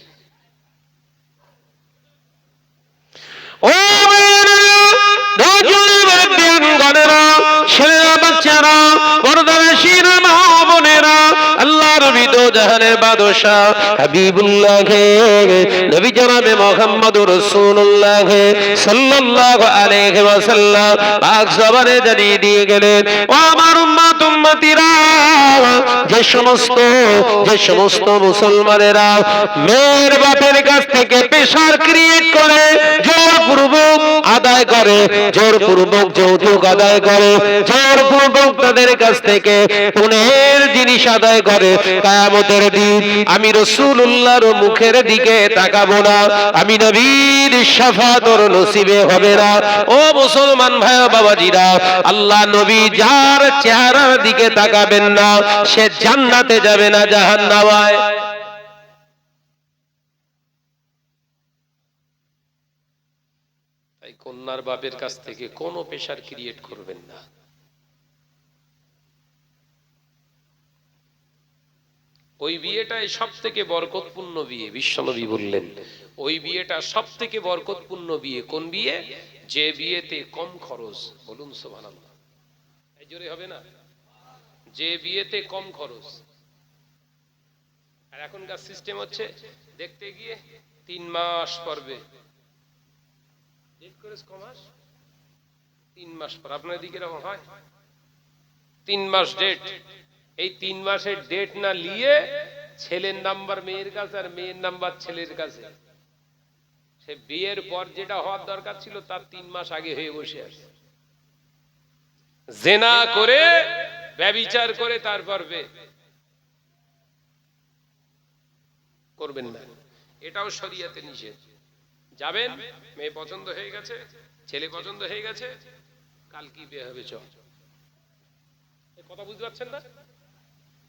ও ছেলেরা বাচ্চারা পর্দানশীল মা বোনেরা, আল্লাহর বিদো জাহানের বাদশা হাবিবুল্লাহ নবী জনাবে মুহাম্মদুর রাসূলুল্লাহ সাল্লাল্লাহু আলাইহি ওয়াসাল্লাম পাক জবানে জানিয়ে দিয়ে গেলেন, ও আমার উম্মত উম্মতিরা, যে সমস্ত মুসলমানেরা মেয়ের বাপের কাছ থেকে প্রেসার ক্রিয়েট করে, জোরপূর্বক আদায় করে, জোরপূর্বক যৌতুক আদায় করে, জোরপূর্বক তাদের কাছ থেকে পুনের জিনিস আদায় করে, কিয়ামতের দিন আমি রাসূলুল্লাহর মুখের দিকে তাকাবো না, আমি নবীর শাফাআতর নসিবে হবে না। ও মুসলমান ভাই ও বাবাজিরা, আল্লাহ নবী যার চেহারার দিকে তাকাবেন না সে জান্নাতে যাবে না, জাহান্নামে। তাই কন্যার বাপের কাছ থেকে কোনো প্রেশার ক্রিয়েট করবেন না। ওই বিয়েটাই সব থেকে বরকতপূর্ণ বিয়ে। বিশ্বনবী বললেন ওই বিয়েটা সব থেকে বরকতপূর্ণ বিয়ে। কোন বিয়ে? যে বিয়েতে কম খরচ। বলুন সুবহানাল্লাহ। এই জোরে হবে না? যে বিয়েতে কম খরচ। আর এখনকার সিস্টেম হচ্ছে দেখতে গিয়ে 3 মাস পর্বে ডেট করে কম মাস 3 মাস পর। আপনার দিকে এরকম হয়? 3 মাস ডেট। এই 3 মাসের ডেট না নিয়ে ছেলের নাম্বার মেয়ের কাছে আর মেয়ের নাম্বার ছেলের কাছে। সে বিয়ের পর যেটা হওয়ার দরকার ছিল তার 3 মাস আগে হয়ে বসে আছে। জেনা করে ব্যভিচার করে তারপর করবেন না, এটাও শরীয়তে নিষেধ। যাবেন, মেয়ে পছন্দ হয়ে গেছে, ছেলে পছন্দ হয়ে গেছে, কাল কি বিয়ে হবে চল। কথা বুঝতে পারছেন না?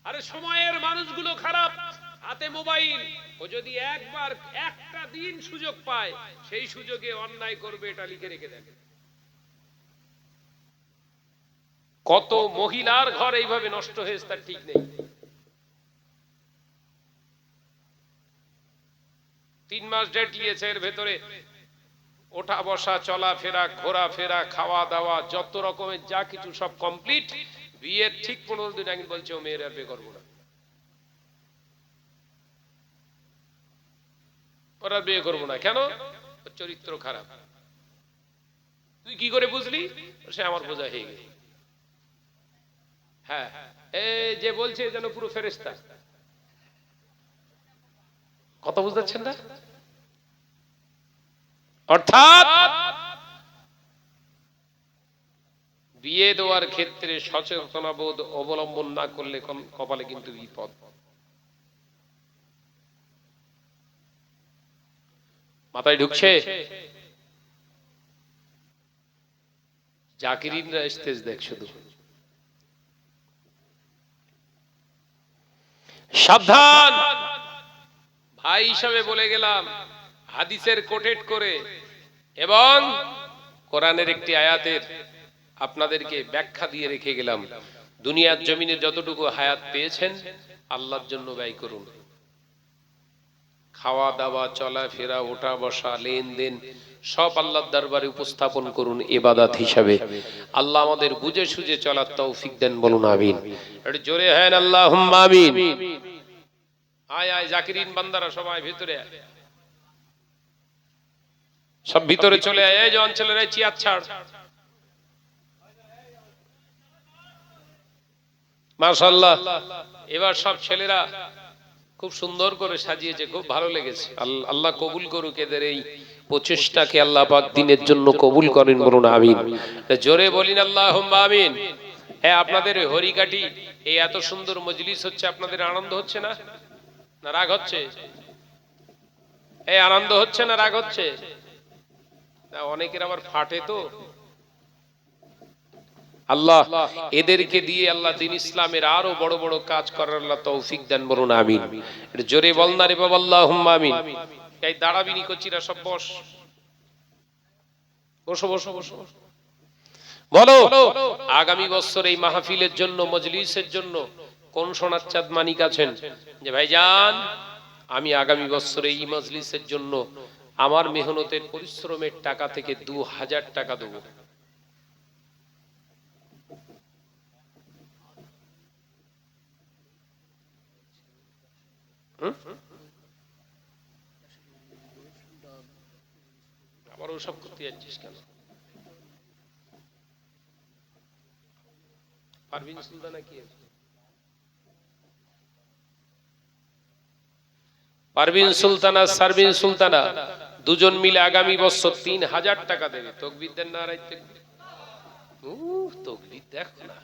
আরে সময়ের মানুষগুলো খারাপ, হাতে মোবাইল। ও যদি একবার একটা দিন সুযোগ পায় সেই সুযোগে অন্যায় করবে, এটা লিখে রেখে দেন। কত মহিলার ঘর এইভাবে নষ্ট হয়েছে তার ঠিক নেই। 3 মাস ডেট নিয়েছে, এর ভেতরে ওঠা বসা, চলাফেরা, ঘোরাফেরা, খাওয়া দাওয়া, যত রকমের যা কিছু সব কমপ্লিট। বিয়ের ঠিক 15 দিন আগে বলছে ও মেয়ের আর বিয়ে করবো না, ওরা বিয়ে করবো না। কেন? চরিত্র খারাপ। তুই কি করে বুঝলি? সে আমার বোঝা হয়ে গেছে। হ্যাঁ, এই যে বলছে যেন পুরো ফেরেশতা। কথা বুঝতে পারছেন না? অর্থাৎ বিয়ে দেওয়ার ক্ষেত্রে সচেতনতাবোধ অবলম্বন না করলে কপালে কিন্তু বিপদ। মাথায় ঢুকছে? জাকিরিনরা স্টেজ দেখ শুধু। সাবধান ভাই হিসাবে বলে গেলাম, হাদিসের কোটেট করে এবং কোরআনের একটি আয়াতের আপনাদেরকে ব্যাখ্যা দিয়ে রেখে গেলাম। দুনিয়ার জমিনে যতটুকু হায়াত পেয়েছেন আল্লাহর জন্য ব্যয় করুন। খাওয়া দাওয়া, চলাফেরা, ওঠা বসা, লেনদেন সব আল্লাহর দরবারে উপস্থাপন করুন ইবাদত হিসাবে। আল্লাহ আমাদের বুঝে সুঝে চলার তৌফিক দেন, বলুন আমিন। একটু জোরে হ্যাঁ আল্লাহুম্মা আমিন। আয় আয় জাকিরিন বান্দারা সবাই ভিতরে আয়, সব ভিতরে চলে আয়। এই যে অঞ্চলের চেয়ার ছাড়। মাশাআল্লাহ, এবার সব ছেলেরা খুব সুন্দর করে সাজিয়েছে, খুব ভালো লেগেছে। আল্লাহ কবুল করুক এদের এই প্রচেষ্টাকে, আল্লাহ পাক দ্বীনের জন্য কবুল করেন, বলুন আমিন। জোরে বলিন আল্লাহুম্মা আমিন। হ্যাঁ, আপনাদের হরিকাটি এই এত সুন্দর মজলিস হচ্ছে, আপনাদের আনন্দ হচ্ছে না? না রাগ হচ্ছে? এই আনন্দ হচ্ছে না রাগ হচ্ছে? অনেকের আবার ফাটে তো, আল্লাহ এদেরকে দিয়ে আল্লাহ দিন ইসলামের আরো বড় বড় কাজ করার আল্লাহ তৌফিক দেন, বলুন আমিন। এটা জোরে বল না রে বাবা, আল্লাহুম্মা আমিন। এই দাঁড়াবিনি কচিরা সব বসো বসো বসো। বলো আগামী বছর এই মাহফিলের জন্য, মজলিসের জন্য কোন সোনার চাঁদ মানিক আছেন যে ভাইজান আমি আগামী বছর এই মজলিসের জন্য আমার মেহনতের পরিশ্রমের টাকা থেকে 2000 টাকা দেবো? আবার ওসব করতে যাচ্ছিস কেন? পারভিন সুলতানা কি আছে? পারভিন সুলতানা, সারভিন সুলতানা দুজন মিলে আগামী বছর 3000 টাকা দেবে। তকবীর দেন নারায়ে তাকবীর। তকবীর দেখো না।